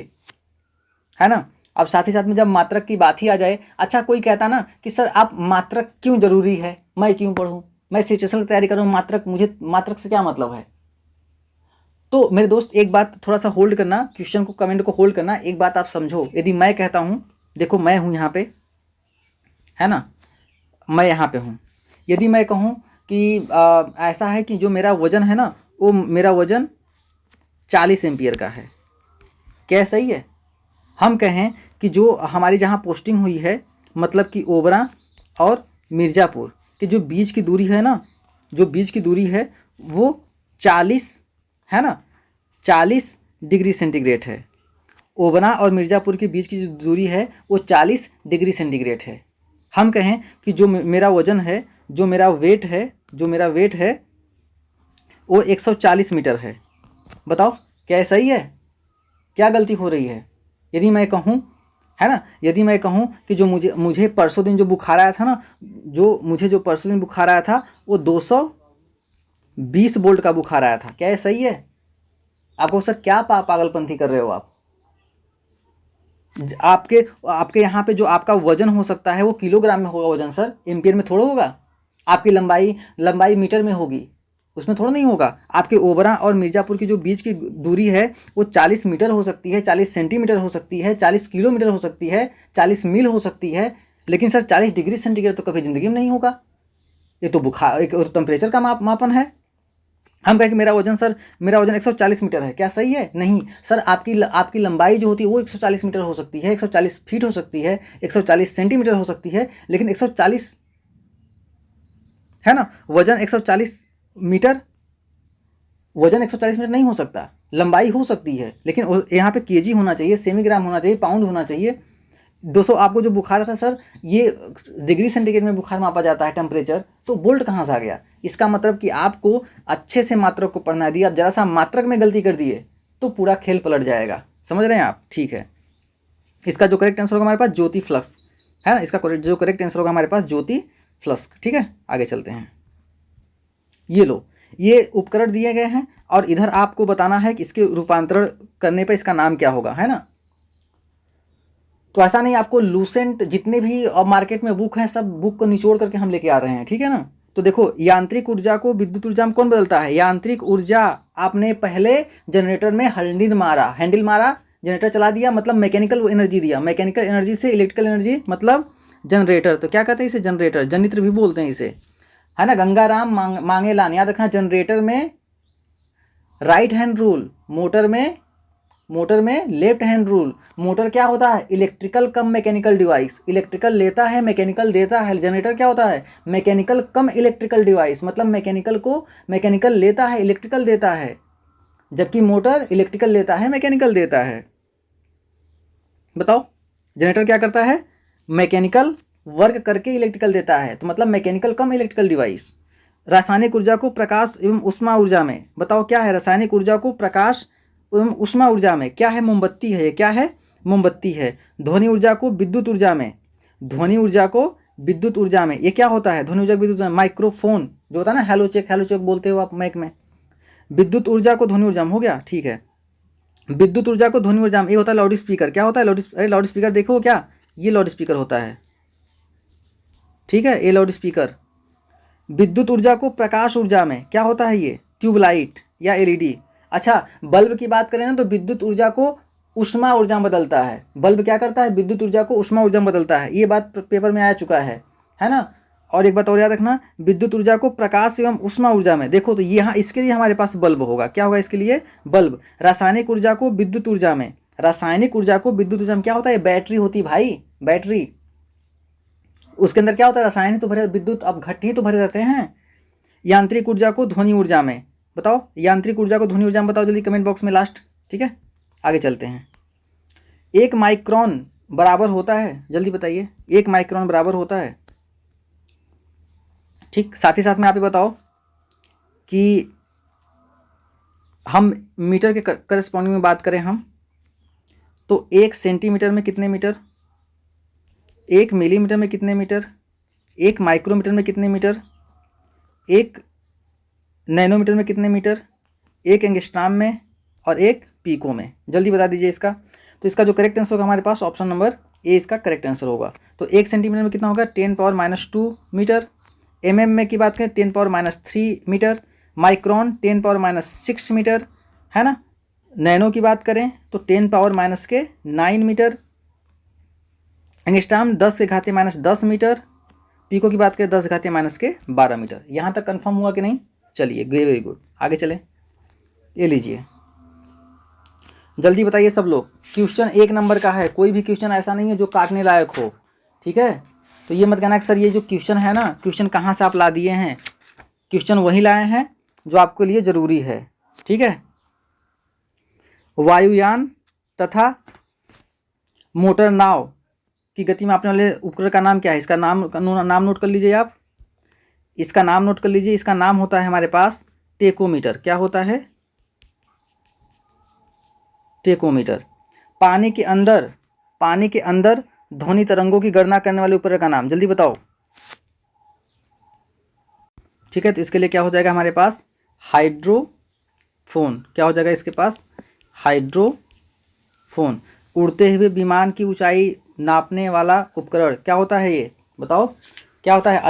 है ना। अब साथ ही साथ में जब मात्रक की बात ही आ जाए, अच्छा कोई कहता ना कि सर आप मात्रक क्यों जरूरी है, मैं क्यों पढ़ूँ, मैं सिचुएशन की तैयारी कर रहा हूँ, मात्रक, मुझे मात्रक से क्या मतलब है। तो मेरे दोस्त एक बात थोड़ा सा होल्ड करना, क्वेश्चन को, कमेंट को होल्ड करना। एक बात आप समझो, यदि मैं कहता हूँ, देखो मैं हूँ यहाँ पे, है ना, मैं यहाँ पे हूँ, यदि मैं कहूँ कि ऐसा है कि जो मेरा वज़न है ना, वो मेरा वज़न 40 एम्पियर का है, क्या सही है। हम कहें कि जो हमारी जहाँ पोस्टिंग हुई है, मतलब कि ओबरा और मिर्ज़ापुर की जो बीच की दूरी है ना, जो बीच की दूरी है वो 40 है ना, 40 डिग्री सेंटीग्रेड है। ओबरा और मिर्ज़ापुर के बीच की जो दूरी है वो 40 डिग्री सेंटीग्रेड है। हम कहें कि जो मेरा वज़न है, जो मेरा वेट है, जो मेरा वेट है वो 140 मीटर है। बताओ क्या सही है, क्या गलती हो रही है। यदि मैं कहूँ, है ना, यदि मैं कहूँ कि जो मुझे परसों दिन जो बुखार आया था ना, जो परसों दिन बुखार आया था वो 220 वोल्ट का बुखार आया था, क्या ये सही है। आपको सर क्या पागलपंथी कर रहे हो आप। आपके यहाँ पे जो आपका वजन हो सकता है वो किलोग्राम में होगा वजन सर, एम्पियर में थोड़ा होगा। आपकी लंबाई मीटर में होगी, उसमें थोड़ा नहीं होगा। आपके ओबरा और मिर्ज़ापुर की जो बीच की दूरी है वो 40 मीटर हो सकती है, 40 सेंटीमीटर हो सकती है, 40 किलोमीटर हो सकती है, 40 मील हो सकती है, लेकिन सर 40 डिग्री सेंटीग्रेड तो कभी ज़िंदगी में नहीं होगा। ये तो बुखार, एक टेम्परेचर का मापन है। हम कहें कि मेरा वजन 140 मीटर है, क्या सही है, नहीं सर। आपकी लंबाई जो होती है वो 140 मीटर हो सकती है, 140 फीट हो सकती है, 140 सेंटीमीटर हो सकती है, लेकिन 140, है ना, वजन 140 मीटर, वजन 140 मीटर नहीं हो सकता। लंबाई हो सकती है, लेकिन यहाँ पे केजी होना चाहिए, सेमीग्राम होना चाहिए, पाउंड होना चाहिए। 200 आपको जो बुखार था सर, ये डिग्री सेंटीग्रेड में बुखार मापा जाता है टेम्परेचर, तो वोल्ट कहाँ से आ गया। इसका मतलब कि आपको अच्छे से मात्रक को पढ़ना दिया, आप जरा सा मात्रक में गलती कर दिए तो पूरा खेल पलट जाएगा। समझ रहे हैं आप, ठीक है। इसका जो करेक्ट आंसर होगा हमारे पास ज्योति फ्लक्स, है ना, इसका जो करेक्ट आंसर होगा हमारे पास ज्योति फ्लक्स, ठीक है। आगे चलते हैं, ये लो, ये उपकरण दिए गए हैं और इधर आपको बताना है कि इसके रूपांतरण करने पर इसका नाम क्या होगा, है ना। तो ऐसा नहीं, आपको लूसेंट जितने भी मार्केट में बुक हैं सब बुक को निचोड़ करके हम लेके आ रहे हैं, ठीक है ना। तो देखो, यांत्रिक ऊर्जा को विद्युत ऊर्जा में कौन बदलता है, यांत्रिक ऊर्जा। आपने पहले जनरेटर में हैंडल मारा, जनरेटर चला दिया, मतलब मैकेनिकल एनर्जी दिया, मैकेनिकल एनर्जी से इलेक्ट्रिकल एनर्जी मतलब जनरेटर। तो क्या कहते हैं इसे, जनरेटर, जनित्र भी बोलते हैं इसे, है ना। गंगाराम मांगे लान, याद रखना, जनरेटर में राइट हैंड रूल, मोटर में लेफ्ट हैंड रूल। मोटर क्या होता है, इलेक्ट्रिकल कम मैकेनिकल डिवाइस, इलेक्ट्रिकल लेता है मैकेनिकल देता है। जनरेटर क्या होता है, मैकेनिकल कम इलेक्ट्रिकल डिवाइस, मतलब मैकेनिकल लेता है इलेक्ट्रिकल देता है, जबकि मोटर इलेक्ट्रिकल लेता है मैकेनिकल देता है। बताओ जनरेटर क्या करता है, मैकेनिकल वर्क करके इलेक्ट्रिकल देता है, तो मतलब मैकेनिकल कम इलेक्ट्रिकल डिवाइस। रासायनिक ऊर्जा को प्रकाश एवं ऊष्मा ऊर्जा में, बताओ क्या है रासायनिक ऊर्जा को प्रकाश एवं ऊष्मा ऊर्जा में, क्या है मोमबत्ती है, क्या है मोमबत्ती है। ध्वनि ऊर्जा को विद्युत ऊर्जा में, ध्वनि ऊर्जा को विद्युत ऊर्जा में, ये क्या होता है ध्वनि ऊर्जा विद्युत ऊर्जा में, माइक्रोफोन जो होता है ना, हेलो चेक बोलते हो आप माइक में। विद्युत ऊर्जा को ध्वनि ऊर्जा में, हो गया ठीक है। विद्युत ऊर्जा को ध्वनि ऊर्जा में, ये होता है लाउड स्पीकर, क्या होता है लाउड स्पीकर देखो क्या, ये लाउड स्पीकर होता है, ठीक है, ये लाउड स्पीकर। विद्युत ऊर्जा को प्रकाश ऊर्जा में, क्या होता है ये, ट्यूबलाइट या एलईडी। अच्छा बल्ब की बात करें ना तो विद्युत ऊर्जा को ऊष्मा ऊर्जा में बदलता है, बल्ब क्या करता है विद्युत ऊर्जा को ऊष्मा ऊर्जा में बदलता है, ये बात पेपर में आ चुका है ना। और एक बात और याद रखना, विद्युत ऊर्जा को प्रकाश एवं ऊष्मा ऊर्जा में, देखो तो यहाँ इसके लिए हमारे पास बल्ब होगा, क्या होगा इसके लिए बल्ब। रासायनिक ऊर्जा को विद्युत ऊर्जा में, रासायनिक ऊर्जा को विद्युत ऊर्जा में क्या होता है, बैटरी होती है भाई, बैटरी, उसके अंदर क्या होता है रसायन तो भरे, विद्युत अब घट ही तो भरे रहते हैं। यांत्रिक ऊर्जा को ध्वनि ऊर्जा में, बताओ यांत्रिक ऊर्जा को ध्वनि ऊर्जा में बताओ जल्दी कमेंट बॉक्स में लास्ट, ठीक है आगे चलते हैं। 1 माइक्रोन बराबर होता है, जल्दी बताइए 1 माइक्रोन बराबर होता है, ठीक। साथ ही साथ में आप ये बताओ कि हम मीटर के करस्पॉन्डिंग में बात करें हम तो 1 सेंटीमीटर में कितने मीटर, 1 मिलीमीटर में कितने मीटर, 1 माइक्रोमीटर में कितने मीटर, 1 नैनोमीटर में कितने मीटर, 1 एंगस्ट्रॉम में और 1 पीको में, जल्दी बता दीजिए इसका। तो इसका जो करेक्ट आंसर होगा हमारे पास ऑप्शन नंबर ए इसका करेक्ट आंसर होगा। तो 1 सेंटीमीटर में कितना होगा 10⁻² मीटर, एमएम में की बात करें 10⁻³ मीटर, माइक्रोन 10⁻6 मीटर, है ना। नैनो की बात करें तो 10⁻⁹ मीटर, एंगस्ट्रॉम 10⁻10 मीटर, पीको की बात करें 10⁻12 मीटर। यहाँ तक कंफर्म हुआ कि नहीं, चलिए वेरी गुड आगे चलें। ये लीजिए जल्दी बताइए सब लोग, क्वेश्चन 1 नंबर का है, कोई भी क्वेश्चन ऐसा नहीं है जो काटने लायक हो, ठीक है। तो ये मत कहना कि सर ये जो क्वेश्चन है ना, क्वेश्चन कहाँ से आप ला दिए हैं, क्वेश्चन वही लाए हैं जो आपके लिए ज़रूरी है, ठीक है। वायुयान तथा मोटर नाव की गति मापने वाले उपकरण का नाम क्या है, इसका नाम नोट कर लीजिए आप, इसका नाम नोट कर लीजिए, इसका नाम होता है हमारे पास टेकोमीटर, क्या होता है टेकोमीटर। पानी के अंदर ध्वनि तरंगों की गणना करने वाले उपकरण का नाम जल्दी बताओ, ठीक है। तो इसके लिए क्या हो जाएगा हमारे पास हाइड्रोफोन, क्या हो जाएगा इसके पास हाइड्रोफोन। उड़ते हुए विमान की ऊंचाई नापने वाला उपकरण क्या होता है ये बताओ, क्या होता है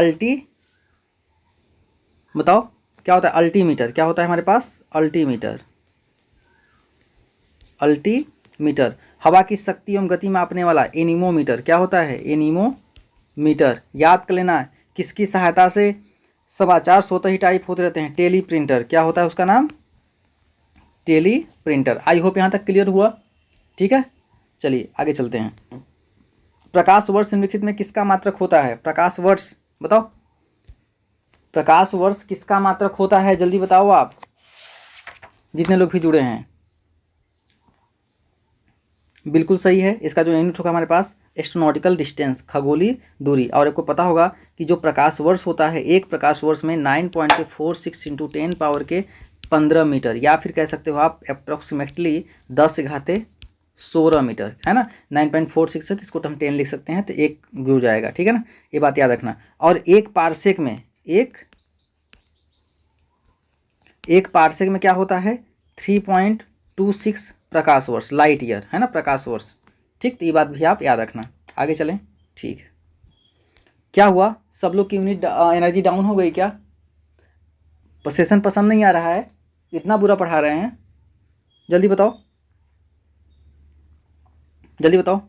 बताओ क्या होता है अल्टीमीटर, क्या होता है हमारे पास अल्टीमीटर। हवा की शक्ति एवं गति मापने वाला एनीमोमीटर, क्या होता है एनीमोमीटर। याद कर लेना किसकी सहायता से समाचार स्वतः ही टाइप होते रहते हैं, टेली प्रिंटर, क्या होता है उसका नाम टेली प्रिंटर। आई होप यहाँ तक क्लियर हुआ, ठीक है। चलिए आगे चलते हैं। प्रकाश वर्ष निम्नलिखित में किसका मात्रक होता है, प्रकाश वर्ष बताओ, प्रकाश वर्ष किसका मात्रक होता है, जल्दी बताओ आप जितने लोग भी जुड़े हैं। बिल्कुल सही है, इसका जो यूनिट होगा हमारे पास एस्ट्रोनॉटिकल डिस्टेंस, खगोलीय दूरी। और आपको पता होगा कि जो प्रकाश वर्ष होता है, एक प्रकाश वर्ष में 9.46 × 10⁻15 मीटर, या फिर कह सकते हो आप अप्रॉक्सीमेटली 10⁻16 मीटर, है ना। 9.46 है तो इसको हम 10 लिख सकते हैं, तो 1 हो जाएगा, ठीक है ना, ये बात याद रखना। और एक पारसेक में क्या होता है 3.26 प्रकाश वर्ष, लाइट ईयर, है ना, प्रकाश वर्ष, ठीक। तो ये बात भी आप याद रखना। आगे चलें, ठीक है। क्या हुआ, सब लोग की यूनिट एनर्जी डाउन हो गई क्या, सेशन पसंद नहीं आ रहा है, इतना बुरा पढ़ा रहे हैं, जल्दी बताओ जल्दी बताओ।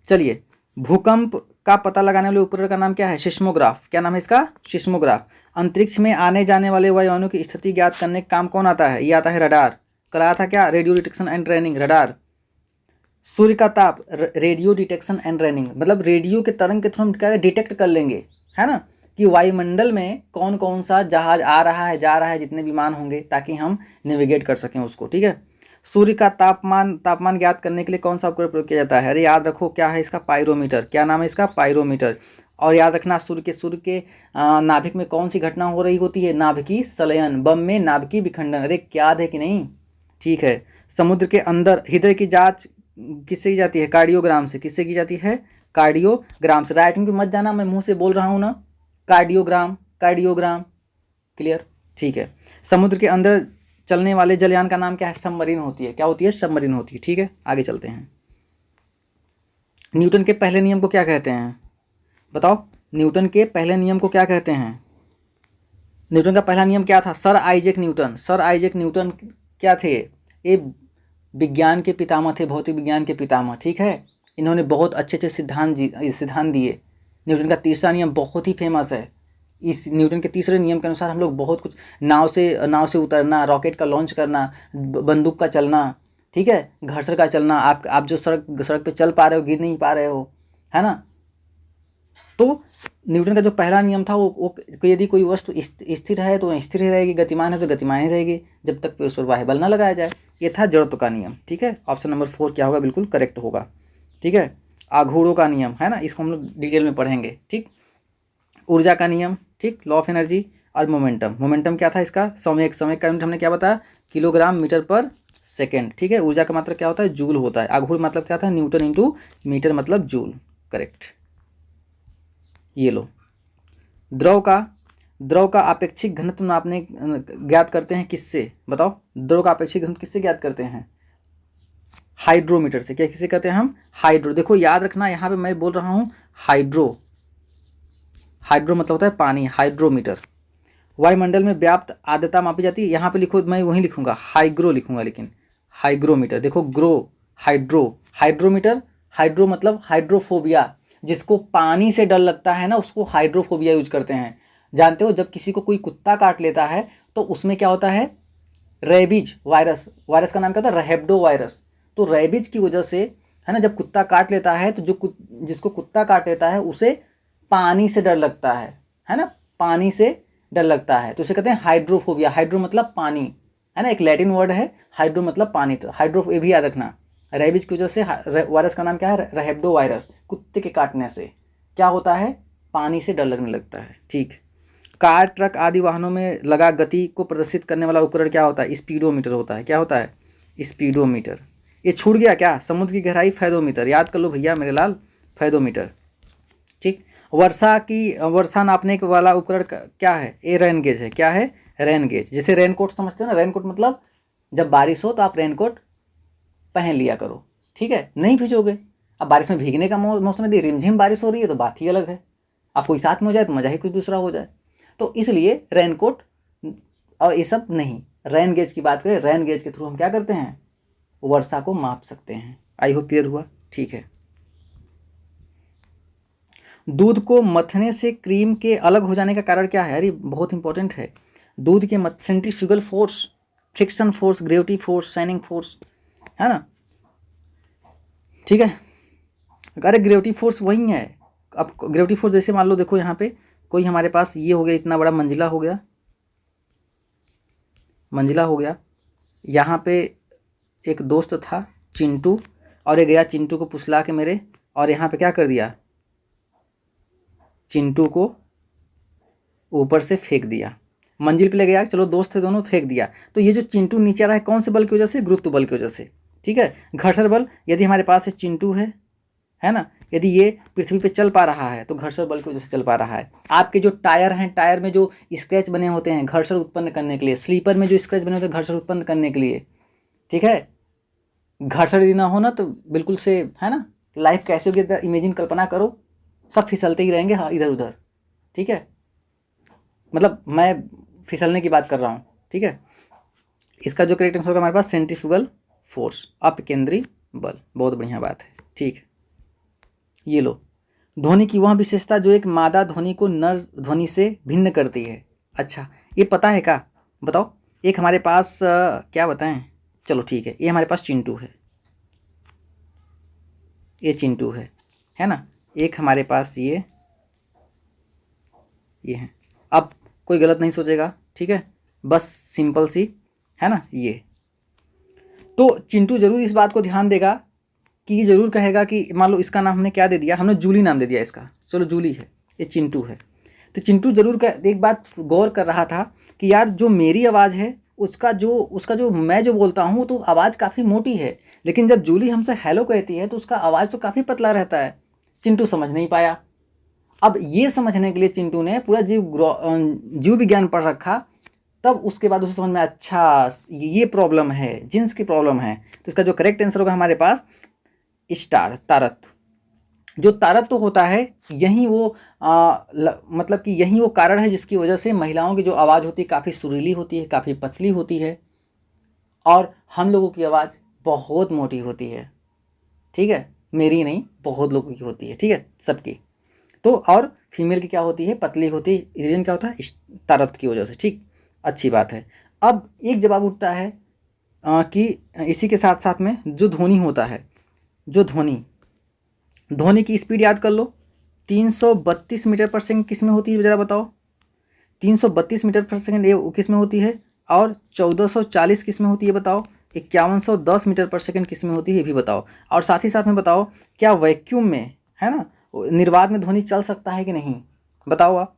चलिए, भूकंप का पता लगाने वाले उपकरण का नाम क्या है, सिस्मोग्राफ, क्या नाम है इसका सिस्मोग्राफ। अंतरिक्ष में आने जाने वाले वायुयानों की स्थिति ज्ञात करने का काम कौन आता है, ये आता है रडार, कराया था क्या, radio detection and training, radar. सूर्य का ताप, रेडियो डिटेक्शन एंड ट्रेनिंग, मतलब रेडियो के तरंग के थ्रू हम क्या डिटेक्ट कर लेंगे, है ना, कि वायुमंडल में कौन कौन सा जहाज आ रहा है जा रहा है, जितने विमान होंगे, ताकि हम नेविगेट कर सकें उसको, ठीक है। सूर्य का तापमान ज्ञात करने के लिए कौन सा उपकरण प्रयोग किया जाता है? अरे याद रखो, क्या है इसका? पायरोमीटर। क्या नाम है इसका? पायरोमीटर। और याद रखना, सूर्य के नाभिक में कौन सी घटना हो रही होती है? नाभिकीय संलयन। बम में नाभिकीय विखंडन। अरे याद है कि नहीं? ठीक है। समुद्र के अंदर हृदय की जांच किससे की जाती है? कार्डियोग्राम से। किससे की जाती है? कार्डियोग्राम से। राइटिंग पे मत जाना, मैं मुंह से बोल रहा हूँ ना। Cardiogram, cardiogram. क्लियर? ठीक है। समुद्र के अंदर चलने वाले जलयान का नाम क्या है? सबमरीन होती है। क्या होती है? सबमरीन होती है। ठीक है, आगे चलते हैं। न्यूटन के पहले नियम को क्या कहते हैं? बताओ, न्यूटन के पहले नियम को क्या कहते हैं? न्यूटन का पहला नियम क्या था? Sir Isaac Newton. Sir Isaac Newton क्या थे? ये विज्ञान के पितामह थे, भौतिक विज्ञान के पितामह। ठीक है, इन्होंने बहुत अच्छे अच्छे सिद्धांत दिए। न्यूटन का तीसरा नियम बहुत ही फेमस है। इस न्यूटन के तीसरे नियम के अनुसार हम लोग बहुत कुछ, नाव से उतरना, रॉकेट का लॉन्च करना, बंदूक का चलना, ठीक है, घर्षण का चलना। आप जो सड़क पे चल पा रहे हो, गिर नहीं पा रहे हो, है ना। तो न्यूटन का जो पहला नियम था वो यदि कोई वस्तु स्थिर है तो स्थिर ही रहेगी, गतिमान है तो गतिमान ही रहेगी, जब तक उस पर बाह्य बल न लगाया जाए। ये था जड़त्व का नियम। ठीक है, ऑप्शन नंबर 4 क्या होगा? बिल्कुल करेक्ट होगा। ठीक है। आघूर्णों का नियम है ना, इसको हम लोग डिटेल में पढ़ेंगे। ठीक। ऊर्जा का नियम, ठीक, लॉ ऑफ एनर्जी। और मोमेंटम क्या था इसका? समय का यूनिट हमने क्या बताया? किलोग्राम मीटर पर सेकेंड। ठीक है। ऊर्जा का मात्रक क्या होता है? जूल होता है। आघूर्ण मतलब क्या था? न्यूटन इंटू मीटर मतलब जूल। करेक्ट। ये लो। द्रव का आपेक्षिक घनत्व नापने ज्ञात करते हैं किससे? बताओ, द्रव का आपेक्षिक घनत्व किससे ज्ञात करते हैं? हाइड्रोमीटर से। क्या किसे कहते हैं हम? हाइड्रो। देखो याद रखना, यहाँ पे मैं बोल रहा हूँ हाइड्रो। हाइड्रो मतलब होता है पानी, हाइड्रोमीटर। वायुमंडल में व्याप्त आर्द्रता मापी जाती है। यहाँ पे लिखो, मैं वहीं लिखूंगा, हाइग्रो लिखूंगा, लेकिन हाइग्रोमीटर। देखो, हाइड्रोमीटर। हाइड्रो मतलब हाइड्रोफोबिया, जिसको पानी से डर लगता है ना, उसको हाइड्रोफोबिया यूज करते हैं। जानते हो, जब किसी को कोई कुत्ता काट लेता है तो उसमें क्या होता है? रेबीज वायरस का नाम क्या होता है? रेहेब्डो वायरस। तो रेबीज की वजह से, है ना, जब कुत्ता काट लेता है तो जिसको कुत्ता काट लेता है उसे पानी से डर लगता है ना, पानी से डर लगता है, तो उसे कहते हैं हाइड्रोफोबिया। हाइड्रो मतलब पानी, है ना, एक लैटिन वर्ड है। हाइड्रो मतलब पानी। तो हाइड्रो, ये भी याद रखना। रेबीज की वजह से वायरस का नाम क्या है? रेहेब्डो वायरस। कुत्ते के काटने से क्या होता है? पानी से डर लगने लगता है। ठीक। कार, ट्रक आदि वाहनों में लगा गति को प्रदर्शित करने वाला उपकरण क्या होता है? स्पीडोमीटर होता है। क्या होता है? स्पीडोमीटर। ये छूट गया क्या? समुद्र की गहराई, फैदोमीटर। याद कर लो भैया मेरे लाल, फैदोमीटर। ठीक। वर्षा नापने वाला उपकरण क्या है? ये रेन गेज है। क्या है? Rain gauge. जैसे रेनकोट समझते हो ना, रेनकोट मतलब जब बारिश हो तो आप रेनकोट पहन लिया करो। ठीक है, नहीं भीगोगे। अब बारिश में भीगने का मौसम, यदि रिमझिम बारिश हो रही है तो बात ही अलग है। अब कोई साथ में हो जाए तो मज़ा ही कुछ दूसरा हो जाए। तो इसलिए रेनकोट और ये सब नहीं, रेन गेज की बात करें, रेन गेज के थ्रू हम क्या करते हैं? वर्षा को माप सकते हैं। आई होप क्लियर हुआ। ठीक है। दूध को मथने से क्रीम के अलग हो जाने का कारण क्या है? अरे बहुत इंपॉर्टेंट है। दूध के centrifugal force, friction force, gravity force, shining force, है ना। ठीक है। अरे ग्रेविटी फोर्स वही है। अब ग्रेविटी फोर्स जैसे मान लो, देखो यहाँ पे कोई हमारे पास ये हो गया, इतना बड़ा मंजिला हो गया, यहाँ पे एक दोस्त था चिंटू, और ये गया चिंटू को फुसला के मेरे, और यहाँ पे क्या कर दिया? चिंटू को ऊपर से फेंक दिया, मंजिल पे ले गया, चलो दोस्त थे दोनों, फेंक दिया। तो ये जो चिंटू नीचे आ रहा है, कौन से बल की वजह से? गुरुत्व बल की वजह से। ठीक है। घर्षण बल, यदि हमारे पास चिंटू है ना, यदि ये पृथ्वी पे चल पा रहा है तो घर्षण बल की वजह से चल पा रहा है। आपके जो टायर हैं, टायर में जो स्क्रैच बने होते हैं घर्षण उत्पन्न करने के लिए, स्लीपर में जो स्क्रैच बने होते हैं घर्षण उत्पन्न करने के लिए। ठीक है। घर्षण यदि ना हो ना तो बिल्कुल से, है ना, लाइफ कैसे होगी इमेजिन, कल्पना करो, सब फिसलते ही रहेंगे, हाँ, इधर उधर। ठीक है, मतलब मैं फिसलने की बात कर रहा हूँ। ठीक है। इसका जो करेक्ट आंसर होगा हमारे पास सेंट्रीफ्यूगल फोर्स, अपकेंद्री बल। बहुत बढ़िया बात है। ठीक है। ये लो। ध्वनि की वह विशेषता जो एक मादा ध्वनि को नर ध्वनि से भिन्न करती है। अच्छा, ये पता है क्या? बताओ। एक हमारे पास क्या बताएं, चलो ठीक है, ये हमारे पास चिंटू है, ये चिंटू है ना। एक हमारे पास ये है। अब कोई गलत नहीं सोचेगा, ठीक है, बस सिंपल सी, है ना। ये तो चिंटू जरूर इस बात को ध्यान देगा कि ये जरूर कहेगा कि मान लो इसका नाम हमने क्या दे दिया, हमने जूली नाम दे दिया इसका, चलो जूली है, ये चिंटू है। तो चिंटू जरूर एक बात गौर कर रहा था कि यार जो मेरी आवाज़ है उसका जो मैं जो बोलता हूँ तो आवाज़ काफ़ी मोटी है, लेकिन जब जूली हमसे हेलो कहती है तो उसका आवाज़ तो काफ़ी पतला रहता है। चिंटू समझ नहीं पाया। अब ये समझने के लिए चिंटू ने पूरा जीव विज्ञान पढ़ रखा, तब उसके बाद उसे समझ में अच्छा ये प्रॉब्लम है, जींस की प्रॉब्लम है। तो इसका जो करेक्ट आंसर होगा हमारे पास स्टार, तारत्व। जो तारत्व होता है यही वो मतलब कि यही वो कारण है जिसकी वजह से महिलाओं की जो आवाज़ होती है काफ़ी सुरीली होती है, काफ़ी पतली होती है, और हम लोगों की आवाज़ बहुत मोटी होती है। ठीक है, मेरी नहीं, बहुत लोगों की होती है, ठीक है, सबकी। तो और फीमेल की क्या होती है, पतली होती है। रीजन क्या होता है, तारत्व की वजह से। ठीक, अच्छी बात है। अब एक जवाब उठता है कि इसी के साथ साथ में जो ध्वनि होता है, जो ध्वनि की स्पीड याद कर लो, 332 मीटर पर सेकंड किस में होती है, ज़रा बताओ। 332 मीटर पर सेकंड ये किस में होती है, और 1440 किस में होती है बताओ। 5110 मीटर पर सेकंड किस में होती है ये भी बताओ। और साथ ही साथ में बताओ क्या वैक्यूम में, है ना, निर्वात में ध्वनि चल सकता है कि नहीं, बताओ आप।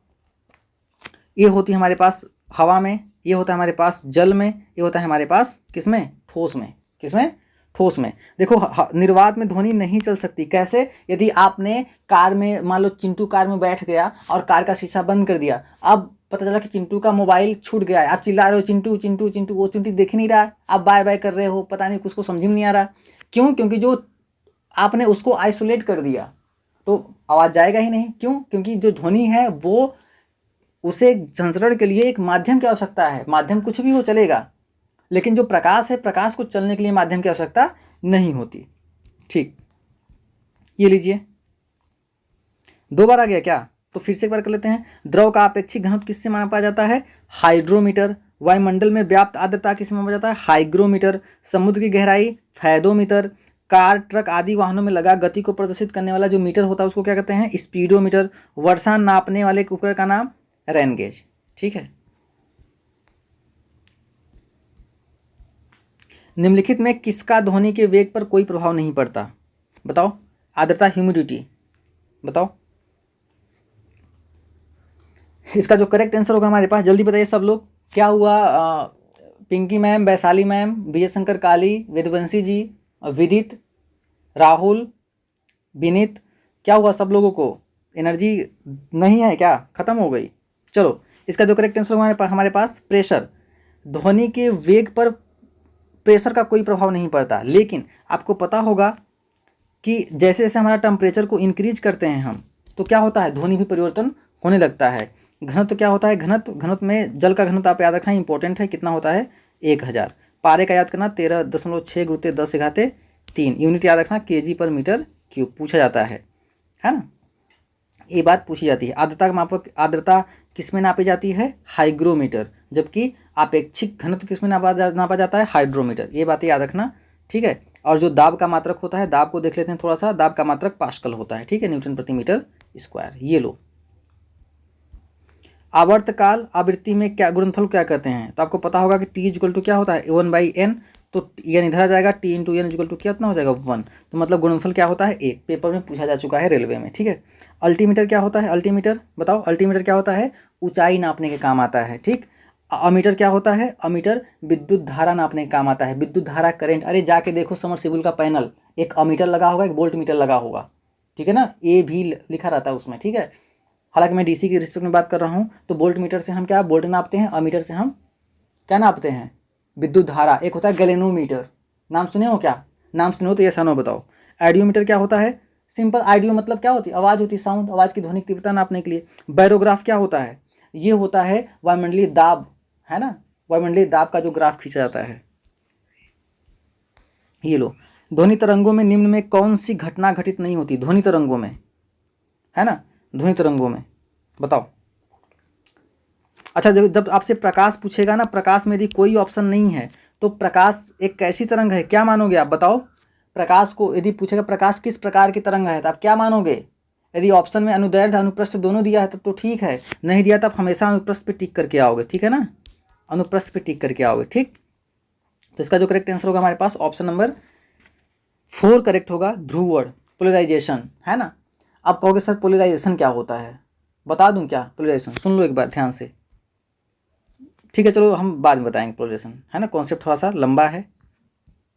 ये होती है हमारे पास हवा में, ये होता है हमारे पास जल में, ये होता है हमारे पास किस में, ठोस में। किस में, ठोस में। देखो निर्वात में ध्वनि नहीं चल सकती। कैसे, यदि आपने कार में, मान लो चिंटू कार में बैठ गया और कार का शीशा बंद कर दिया, अब पता चला कि चिंटू का मोबाइल छूट गया है, आप चिल्ला रहे हो चिंटू चिंटू चिंटू, वो चिंटू देख नहीं रहा, आप बाय बाय कर रहे हो, पता नहीं उसको समझ में नहीं आ रहा। क्यों, क्योंकि जो आपने उसको आइसोलेट कर दिया तो आवाज़ जाएगा ही नहीं। क्यों, क्योंकि जो ध्वनि है वो उसे संचरण के लिए एक माध्यम की आवश्यकता है। माध्यम कुछ भी हो चलेगा, लेकिन जो प्रकाश है, प्रकाश को चलने के लिए माध्यम की आवश्यकता नहीं होती। ठीक, ये लीजिए, 2 बार आ गया क्या, तो फिर से एक बार कर लेते हैं। द्रव का अपेक्षिक घनत्व किससे मापा जाता है, हाइड्रोमीटर। वायुमंडल में व्याप्त आर्द्रता किससे मापा जाता है, हाइग्रोमीटर। समुद्र की गहराई, फैदोमीटर। कार, ट्रक आदि वाहनों में लगा गति को प्रदर्शित करने वाला जो मीटर होता है उसको क्या कहते हैं, स्पीडोमीटर। वर्षा नापने वाले उपकरण का नाम, रेन गेज। ठीक है, निम्नलिखित में किसका ध्वनि के वेग पर कोई प्रभाव नहीं पड़ता, बताओ। आर्द्रता, ह्यूमिडिटी, बताओ। इसका जो करेक्ट आंसर होगा हमारे पास, जल्दी बताइए सब लोग, क्या हुआ। पिंकी मैम, वैशाली मैम, विजय शंकर काली, वेदवंशी जी, विदित, राहुल, विनीत, क्या हुआ सब लोगों को, एनर्जी नहीं है क्या, खत्म हो गई। चलो, इसका जो करेक्ट आंसर हमारे पास प्रेशर। ध्वनि के वेग पर प्रेशर का कोई प्रभाव नहीं पड़ता, लेकिन आपको पता होगा कि जैसे जैसे हमारा टेम्परेचर को इंक्रीज करते हैं हम, तो क्या होता है, ध्वनि भी परिवर्तन होने लगता है। घनत्व क्या होता है, घनत्व में जल का घनत्व आप याद रखना इंपॉर्टेंट है, कितना होता है, 1000। पारे का याद करना 13.6 × 10⁻³ यूनिट याद रखना kg पर मीटर क्यूब, पूछा जाता है ना, ये बात पूछी जाती है। आर्द्रता का मापक, आर्द्रता किस में नापी जाती है, हाइग्रोमीटर, जबकि अपेक्षिक घनत्व किस में नापा जाता है, हाइड्रोमीटर। ये बातें याद रखना, ठीक है। और जो दाब का मात्रक होता है, दाब को देख लेते हैं थोड़ा सा, दाब का मात्रक पास्कल होता है, ठीक है, न्यूटन प्रति मीटर स्क्वायर। ये लो, आवर्तकाल आवृत्ति में क्या गुणनफल क्या कहते हैं, तो आपको पता होगा कि T = क्या होता है, 1/n, तो n इधर आ जाएगा, T × n = कितना हो जाएगा, 1। तो मतलब गुणनफल क्या होता है, 1। पेपर में पूछा जा चुका है रेलवे में, ठीक है। अल्टीमीटर क्या होता है, अल्टीमीटर बताओ, अल्टीमीटर क्या होता है, ऊंचाई नापने के काम आता है, ठीक। अमीटर क्या होता है, अमीटर विद्युत धारा नापने के काम आता है, विद्युत धारा, करंट। अरे जाके देखो समरसेबुल का पैनल, एक अमीटर लगा होगा, एक वोल्ट मीटर लगा होगा, ठीक है ना, ए भी लिखा रहता है उसमें, ठीक है। हालांकि मैं डीसी की रिस्पेक्ट में बात कर रहा हूँ, तो वोल्ट मीटर से हम क्या वोल्ट नापते हैं, अमीटर से हम क्या नापते हैं, विद्युत धारा। एक होता है गैलेनोमीटर, नाम सुने हो क्या, नाम सुने हो तो ये सानो बताओ। आइडियोमीटर क्या होता है, सिंपल, आइडियो मतलब क्या होती है, आवाज़ होती है, साउंड, आवाज़ की ध्वनिक तीव्रता नापने के लिए। बैरोग्राफ क्या होता है, ये होता है वायुमंडलीय दाब, है ना, वायुमंडलीय दाब का जो ग्राफ खींचा जाता है। ये लो, ध्वनि तरंगों में निम्न में कौन सी घटना घटित नहीं होती, ध्वनि तरंगों में, है ना, ध्वनि तरंगों में बताओ। अच्छा, जब आपसे प्रकाश पूछेगा ना, प्रकाश में यदि कोई ऑप्शन नहीं है तो प्रकाश एक कैसी तरंग है, क्या मानोगे आप बताओ। प्रकाश को यदि पूछेगा प्रकाश किस प्रकार की तरंग है, तो आप क्या मानोगे। यदि ऑप्शन में अनुदैर्ध्य अनुप्रस्थ दोनों दिया है तब तो ठीक है, नहीं दिया तब हमेशा अनुप्रस्थ पे टिक करके आओगे, ठीक है ना, अनुप्रस्थ पे टिक करके आओगे, ठीक। तो इसका जो करेक्ट आंसर होगा हमारे पास ऑप्शन नंबर 4 करेक्ट होगा, ध्रुवण, पोलराइजेशन, है ना। अब कहोगे सर पोलराइजेशन क्या होता है, बता दूं क्या पोलराइजेशन, सुन लो एक बार ध्यान से, ठीक है चलो हम बाद में बताएंगे पोलराइजेशन, है ना, कॉन्सेप्ट थोड़ा सा लंबा है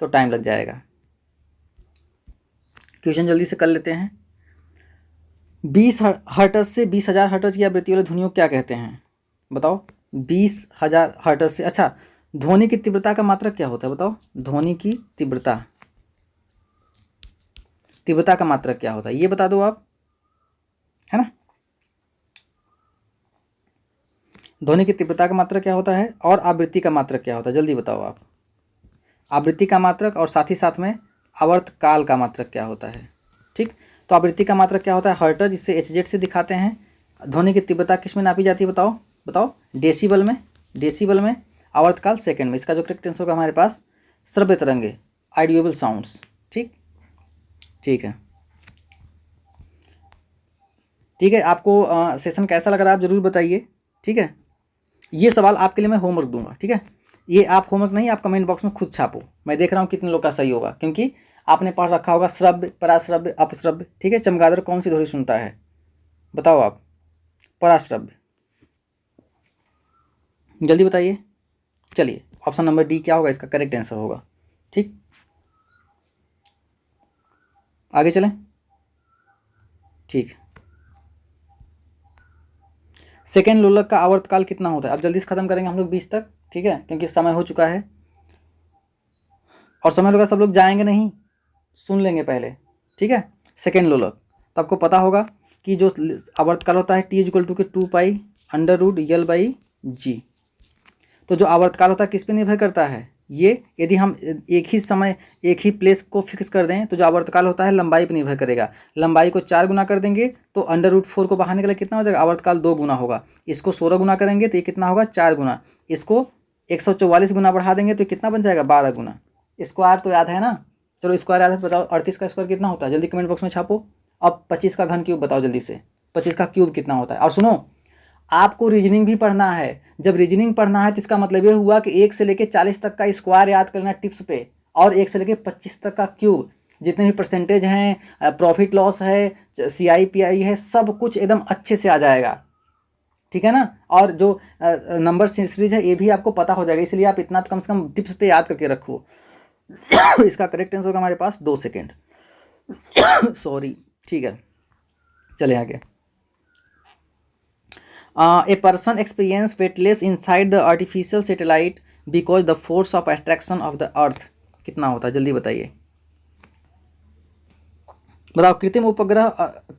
तो टाइम लग जाएगा। क्वेश्चन जल्दी से कर लेते हैं। 20 हर्ट्ज से 20,000 हर्ट्ज की आवृत्ति वाले ध्वनियों को क्या कहते हैं, बताओ। 20,000 हर्ट्ज से, अच्छा ध्वनि की तीव्रता का मात्रक क्या होता है, बताओ। ध्वनि की तीव्रता, तीव्रता का मात्रक क्या होता है ये बता दो आप, है ना। ध्वनि की तीव्रता का मात्रक क्या होता है और आवृत्ति का मात्रक क्या होता है, जल्दी बताओ आप। आवृत्ति का मात्रक और साथ ही साथ में आवर्तकाल का मात्रक क्या होता है, ठीक। तो आवृत्ति का मात्रक क्या होता है, हर्ट्ज, इससे HZ से दिखाते हैं। ध्वनि की तीव्रता किस में नापी जाती है, बताओ बताओ। डेसिबल में, डेसिबल में। आवर्तकाल सेकंड में। इसका जो करेक्ट आंसर होगा हमारे पास श्रव्य तरंगे, ऑडियोबल साउंड्स, ठीक, ठीक है। ठीक है, आपको सेशन कैसा लग रहा है आप ज़रूर बताइए, ठीक है। ये सवाल आपके लिए मैं होमवर्क दूंगा, ठीक है। ये आप होमवर्क नहीं, आप कमेंट बॉक्स में खुद छापो, मैं देख रहा हूँ कितने लोग का सही होगा, क्योंकि आपने पढ़ रखा होगा श्रव्य, पराश्रव्य, अपश्रव्य, ठीक है। चमगादड़ कौन सी ध्वनि सुनता है, बताओ आप। पराश्रव्य, जल्दी बताइए। चलिए ऑप्शन नंबर डी क्या होगा इसका करेक्ट आंसर होगा, ठीक। आगे चलें, ठीक। सेकेंड लोलक का आवर्तकाल कितना होता है, अब जल्दी से खत्म करेंगे हम लोग 20 तक, ठीक है, क्योंकि समय हो चुका है और समय होगा, सब लोग जाएंगे नहीं, सुन लेंगे पहले, ठीक है। सेकेंड लोलक, तो आपको पता होगा कि जो आवर्तकाल होता है T=2π√L/G। तो जो आवर्तकाल होता है किस पे निर्भर करता है, ये यदि हम एक ही समय एक ही प्लेस को फिक्स कर दें तो जो आवर्तकाल होता है लंबाई पर निर्भर करेगा। लंबाई को 4 गुना कर देंगे तो √4 को बाहर निकले कितना हो जाएगा, आवर्तकाल 2 गुना होगा। इसको 16 गुना करेंगे तो ये कितना होगा, 4 गुना। इसको 144 गुना बढ़ा देंगे तो कितना बन जाएगा, 12 गुना। स्क्वायर तो याद है ना, चलो स्क्वायर याद है तो बताओ 38 का स्क्वायर कितना होता है, जल्दी कमेंट बॉक्स में छापो। अब 25 का घन क्यूब बताओ जल्दी से, 25 का क्यूब कितना होता है। और सुनो, आपको रीजनिंग भी पढ़ना है, जब रीजनिंग पढ़ना है तो इसका मतलब ये हुआ कि 1 से लेके 40 तक का स्क्वायर याद करना टिप्स पे, और 1 से लेके 25 तक का क्यूब, जितने भी परसेंटेज हैं, प्रॉफिट लॉस है, CI/PI है, सब कुछ एकदम अच्छे से आ जाएगा, ठीक है ना। और जो नंबर सीरीज है ये भी आपको पता हो जाएगा, इसलिए आप इतना कम से कम टिप्स पे याद करके रखो। इसका करेक्ट आंसर होगा हमारे पास 2 सेकेंड, सॉरी, ठीक है। चले आगे। A person experience weightless inside the artificial satellite because the force of attraction of the earth कितना होता है, जल्दी बताइए। बताओ, कृत्रिम उपग्रह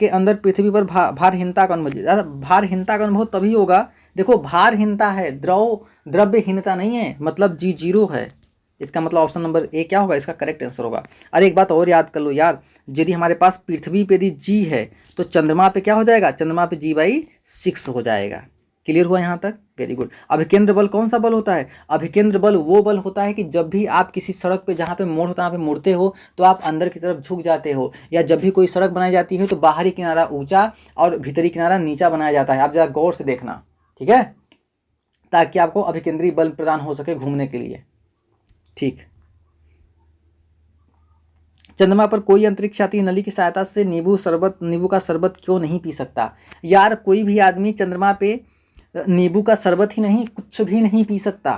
के अंदर पृथ्वी पर भारहीनता का अनुभव, भारहीनता का अनुभव तभी होगा, देखो भारहीनता है, द्रव्यहीनता नहीं है, मतलब G0 है। इसका मतलब ऑप्शन नंबर ए क्या होगा, इसका करेक्ट आंसर होगा। अरे एक बात और याद कर लो यार, यदि हमारे पास पृथ्वी पे यदि G है तो चंद्रमा पे क्या हो जाएगा, चंद्रमा पे G/6 हो जाएगा। क्लियर हुआ यहाँ तक, वेरी गुड। अभिकेंद्र बल कौन सा बल होता है, अभिकेंद्र बल वो बल होता है कि जब भी आप किसी सड़क पे जहाँ पे मोड़ होता है वहाँ पे मुड़ते हो तो आप अंदर की तरफ झुक जाते हो, या जब भी कोई सड़क बनाई जाती है तो बाहरी किनारा ऊंचा और भीतरी किनारा नीचा बनाया जाता है। आप जरा गौर से देखना, ठीक है, ताकि आपको अभिकेंद्रीय बल प्रदान हो सके घूमने के लिए, ठीक। चंद्रमा पर कोई अंतरिक्ष यात्री नली की सहायता से नींबू का शरबत क्यों नहीं पी सकता। यार कोई भी आदमी चंद्रमा पे नींबू का शरबत ही नहीं, कुछ भी नहीं पी सकता।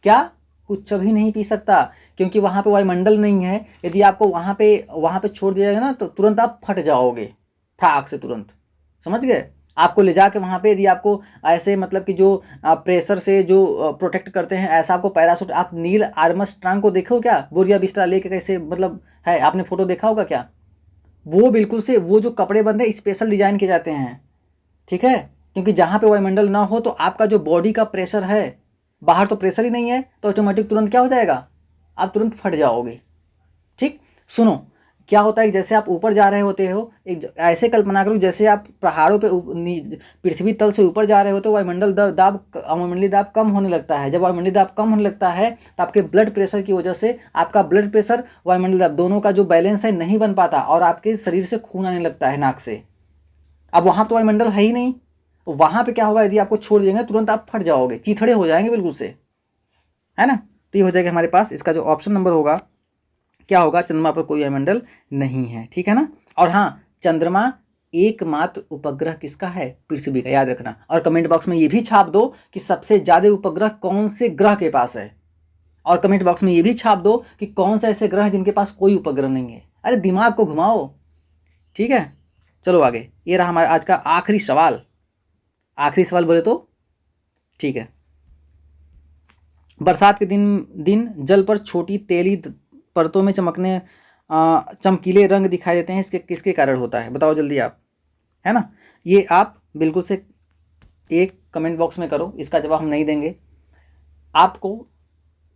क्या, कुछ भी नहीं पी सकता, क्योंकि वहाँ पे वायुमंडल नहीं है। यदि आपको वहाँ पे छोड़ दिया जाएगा ना तो तुरंत आप फट जाओगे, ठाक से तुरंत, समझ गए। आपको ले जाके वहाँ पे यदि आपको ऐसे मतलब कि जो प्रेशर से जो प्रोटेक्ट करते हैं, ऐसा आपको पैराशूट, आप नील आर्मस्ट्रांग को देखो क्या, बोरिया बिस्तरा लेके कैसे मतलब है, आपने फोटो देखा होगा क्या, वो बिल्कुल से वो जो कपड़े बंदे स्पेशल डिजाइन किए जाते हैं, ठीक है, क्योंकि जहाँ पे वायुमंडल ना हो तो आपका जो बॉडी का प्रेशर है, बाहर तो प्रेशर ही नहीं है, तो ऑटोमेटिक तुरंत क्या हो जाएगा, आप तुरंत फट जाओगे, ठीक। सुनो, क्या होता है, जैसे आप ऊपर जा रहे होते हो, एक ऐसे कल्पना करो जैसे आप पहाड़ों पे पृथ्वी तल से ऊपर जा रहे हो तो वायुमंडलीय दाब कम होने लगता है। जब वायुमंडलीय दाब कम होने लगता है तो आपके ब्लड प्रेशर की वजह से आपका ब्लड प्रेशर वायुमंडलीय दाब दोनों का जो बैलेंस है नहीं बन पाता और आपके शरीर से खून आने लगता है नाक से। अब वहाँ तो वायुमंडल है ही नहीं, वहाँ पे क्या होगा, यदि आपको छोड़ देंगे तुरंत आप फट जाओगे, चीथड़े हो जाएंगे बिल्कुल से, है ना। तो ये हो जाएगा हमारे पास, इसका जो ऑप्शन नंबर होगा क्या होगा, चंद्रमा पर कोई वायुमंडल नहीं है, ठीक है ना। और हाँ, चंद्रमा एकमात्र उपग्रह किसका है, पृथ्वी का, याद रखना। और कमेंट बॉक्स में ये भी छाप दो कि सबसे ज्यादा उपग्रह कौन से ग्रह के पास है, और कमेंट बॉक्स में ये भी छाप दो कि कौन सा ऐसे ग्रह है जिनके पास कोई उपग्रह नहीं है। अरे दिमाग को घुमाओ, ठीक है। चलो आगे, ये रहा हमारा आज का आखिरी सवाल। आखिरी सवाल बोले तो ठीक है। बरसात के दिन जल पर छोटी तेली परतों में चमकीले रंग दिखाई देते हैं, इसके किसके कारण होता है, बताओ जल्दी आप, है ना। ये आप बिल्कुल से एक कमेंट बॉक्स में करो, इसका जवाब हम नहीं देंगे। आपको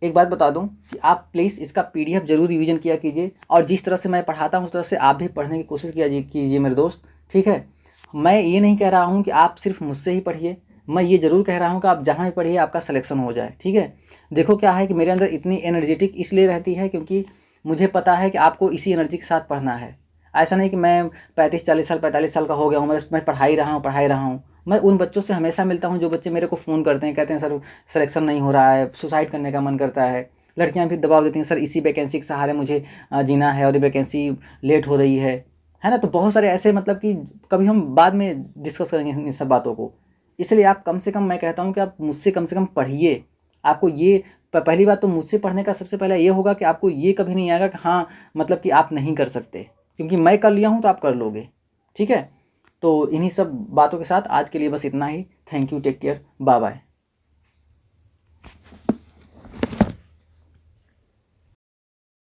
एक बात बता दूं कि आप प्लीज़ इसका PDF जरूर रिवीजन किया कीजिए, और जिस तरह से मैं पढ़ाता हूँ उस तरह से आप भी पढ़ने की कोशिश किया कीजिए मेरे दोस्त, ठीक है। मैं ये नहीं कह रहा हूँ कि आप सिर्फ मुझसे ही पढ़िए, मैं ये ज़रूर कह रहा हूँ कि आप जहाँ भी पढ़िए आपका सिलेक्शन हो जाए, ठीक है। देखो क्या है कि मेरे अंदर इतनी एनर्जेटिक इसलिए रहती है क्योंकि मुझे पता है कि आपको इसी एनर्जी के साथ पढ़ना है। ऐसा नहीं कि मैं 35-40 साल 45 साल का हो गया हूँ, मैं पढ़ा ही रहा हूँ। मैं उन बच्चों से हमेशा मिलता हूँ जो बच्चे मेरे को फ़ोन करते हैं, कहते हैं सर सिलेक्शन नहीं हो रहा है, सुसाइड करने का मन करता है। लड़कियां भी दबाव देती हैं, सर इसी वैकेंसी के सहारे मुझे जीना है और ये वैकेंसी लेट हो रही है ना। तो बहुत सारे ऐसे, मतलब कि कभी हम बाद में डिस्कस करेंगे इन सब बातों को। इसलिए आप कम से कम, मैं कहता हूँ कि आप मुझसे कम से कम पढ़िए। आपको ये पहली बात तो मुझसे पढ़ने का सबसे पहला ये होगा कि आपको ये कभी नहीं आएगा कि हाँ मतलब कि आप नहीं कर सकते, क्योंकि मैं कर लिया हूँ तो आप कर लोगे, ठीक है। तो इन्हीं सब बातों के साथ आज के लिए बस इतना ही। Thank you, take care, bye bye.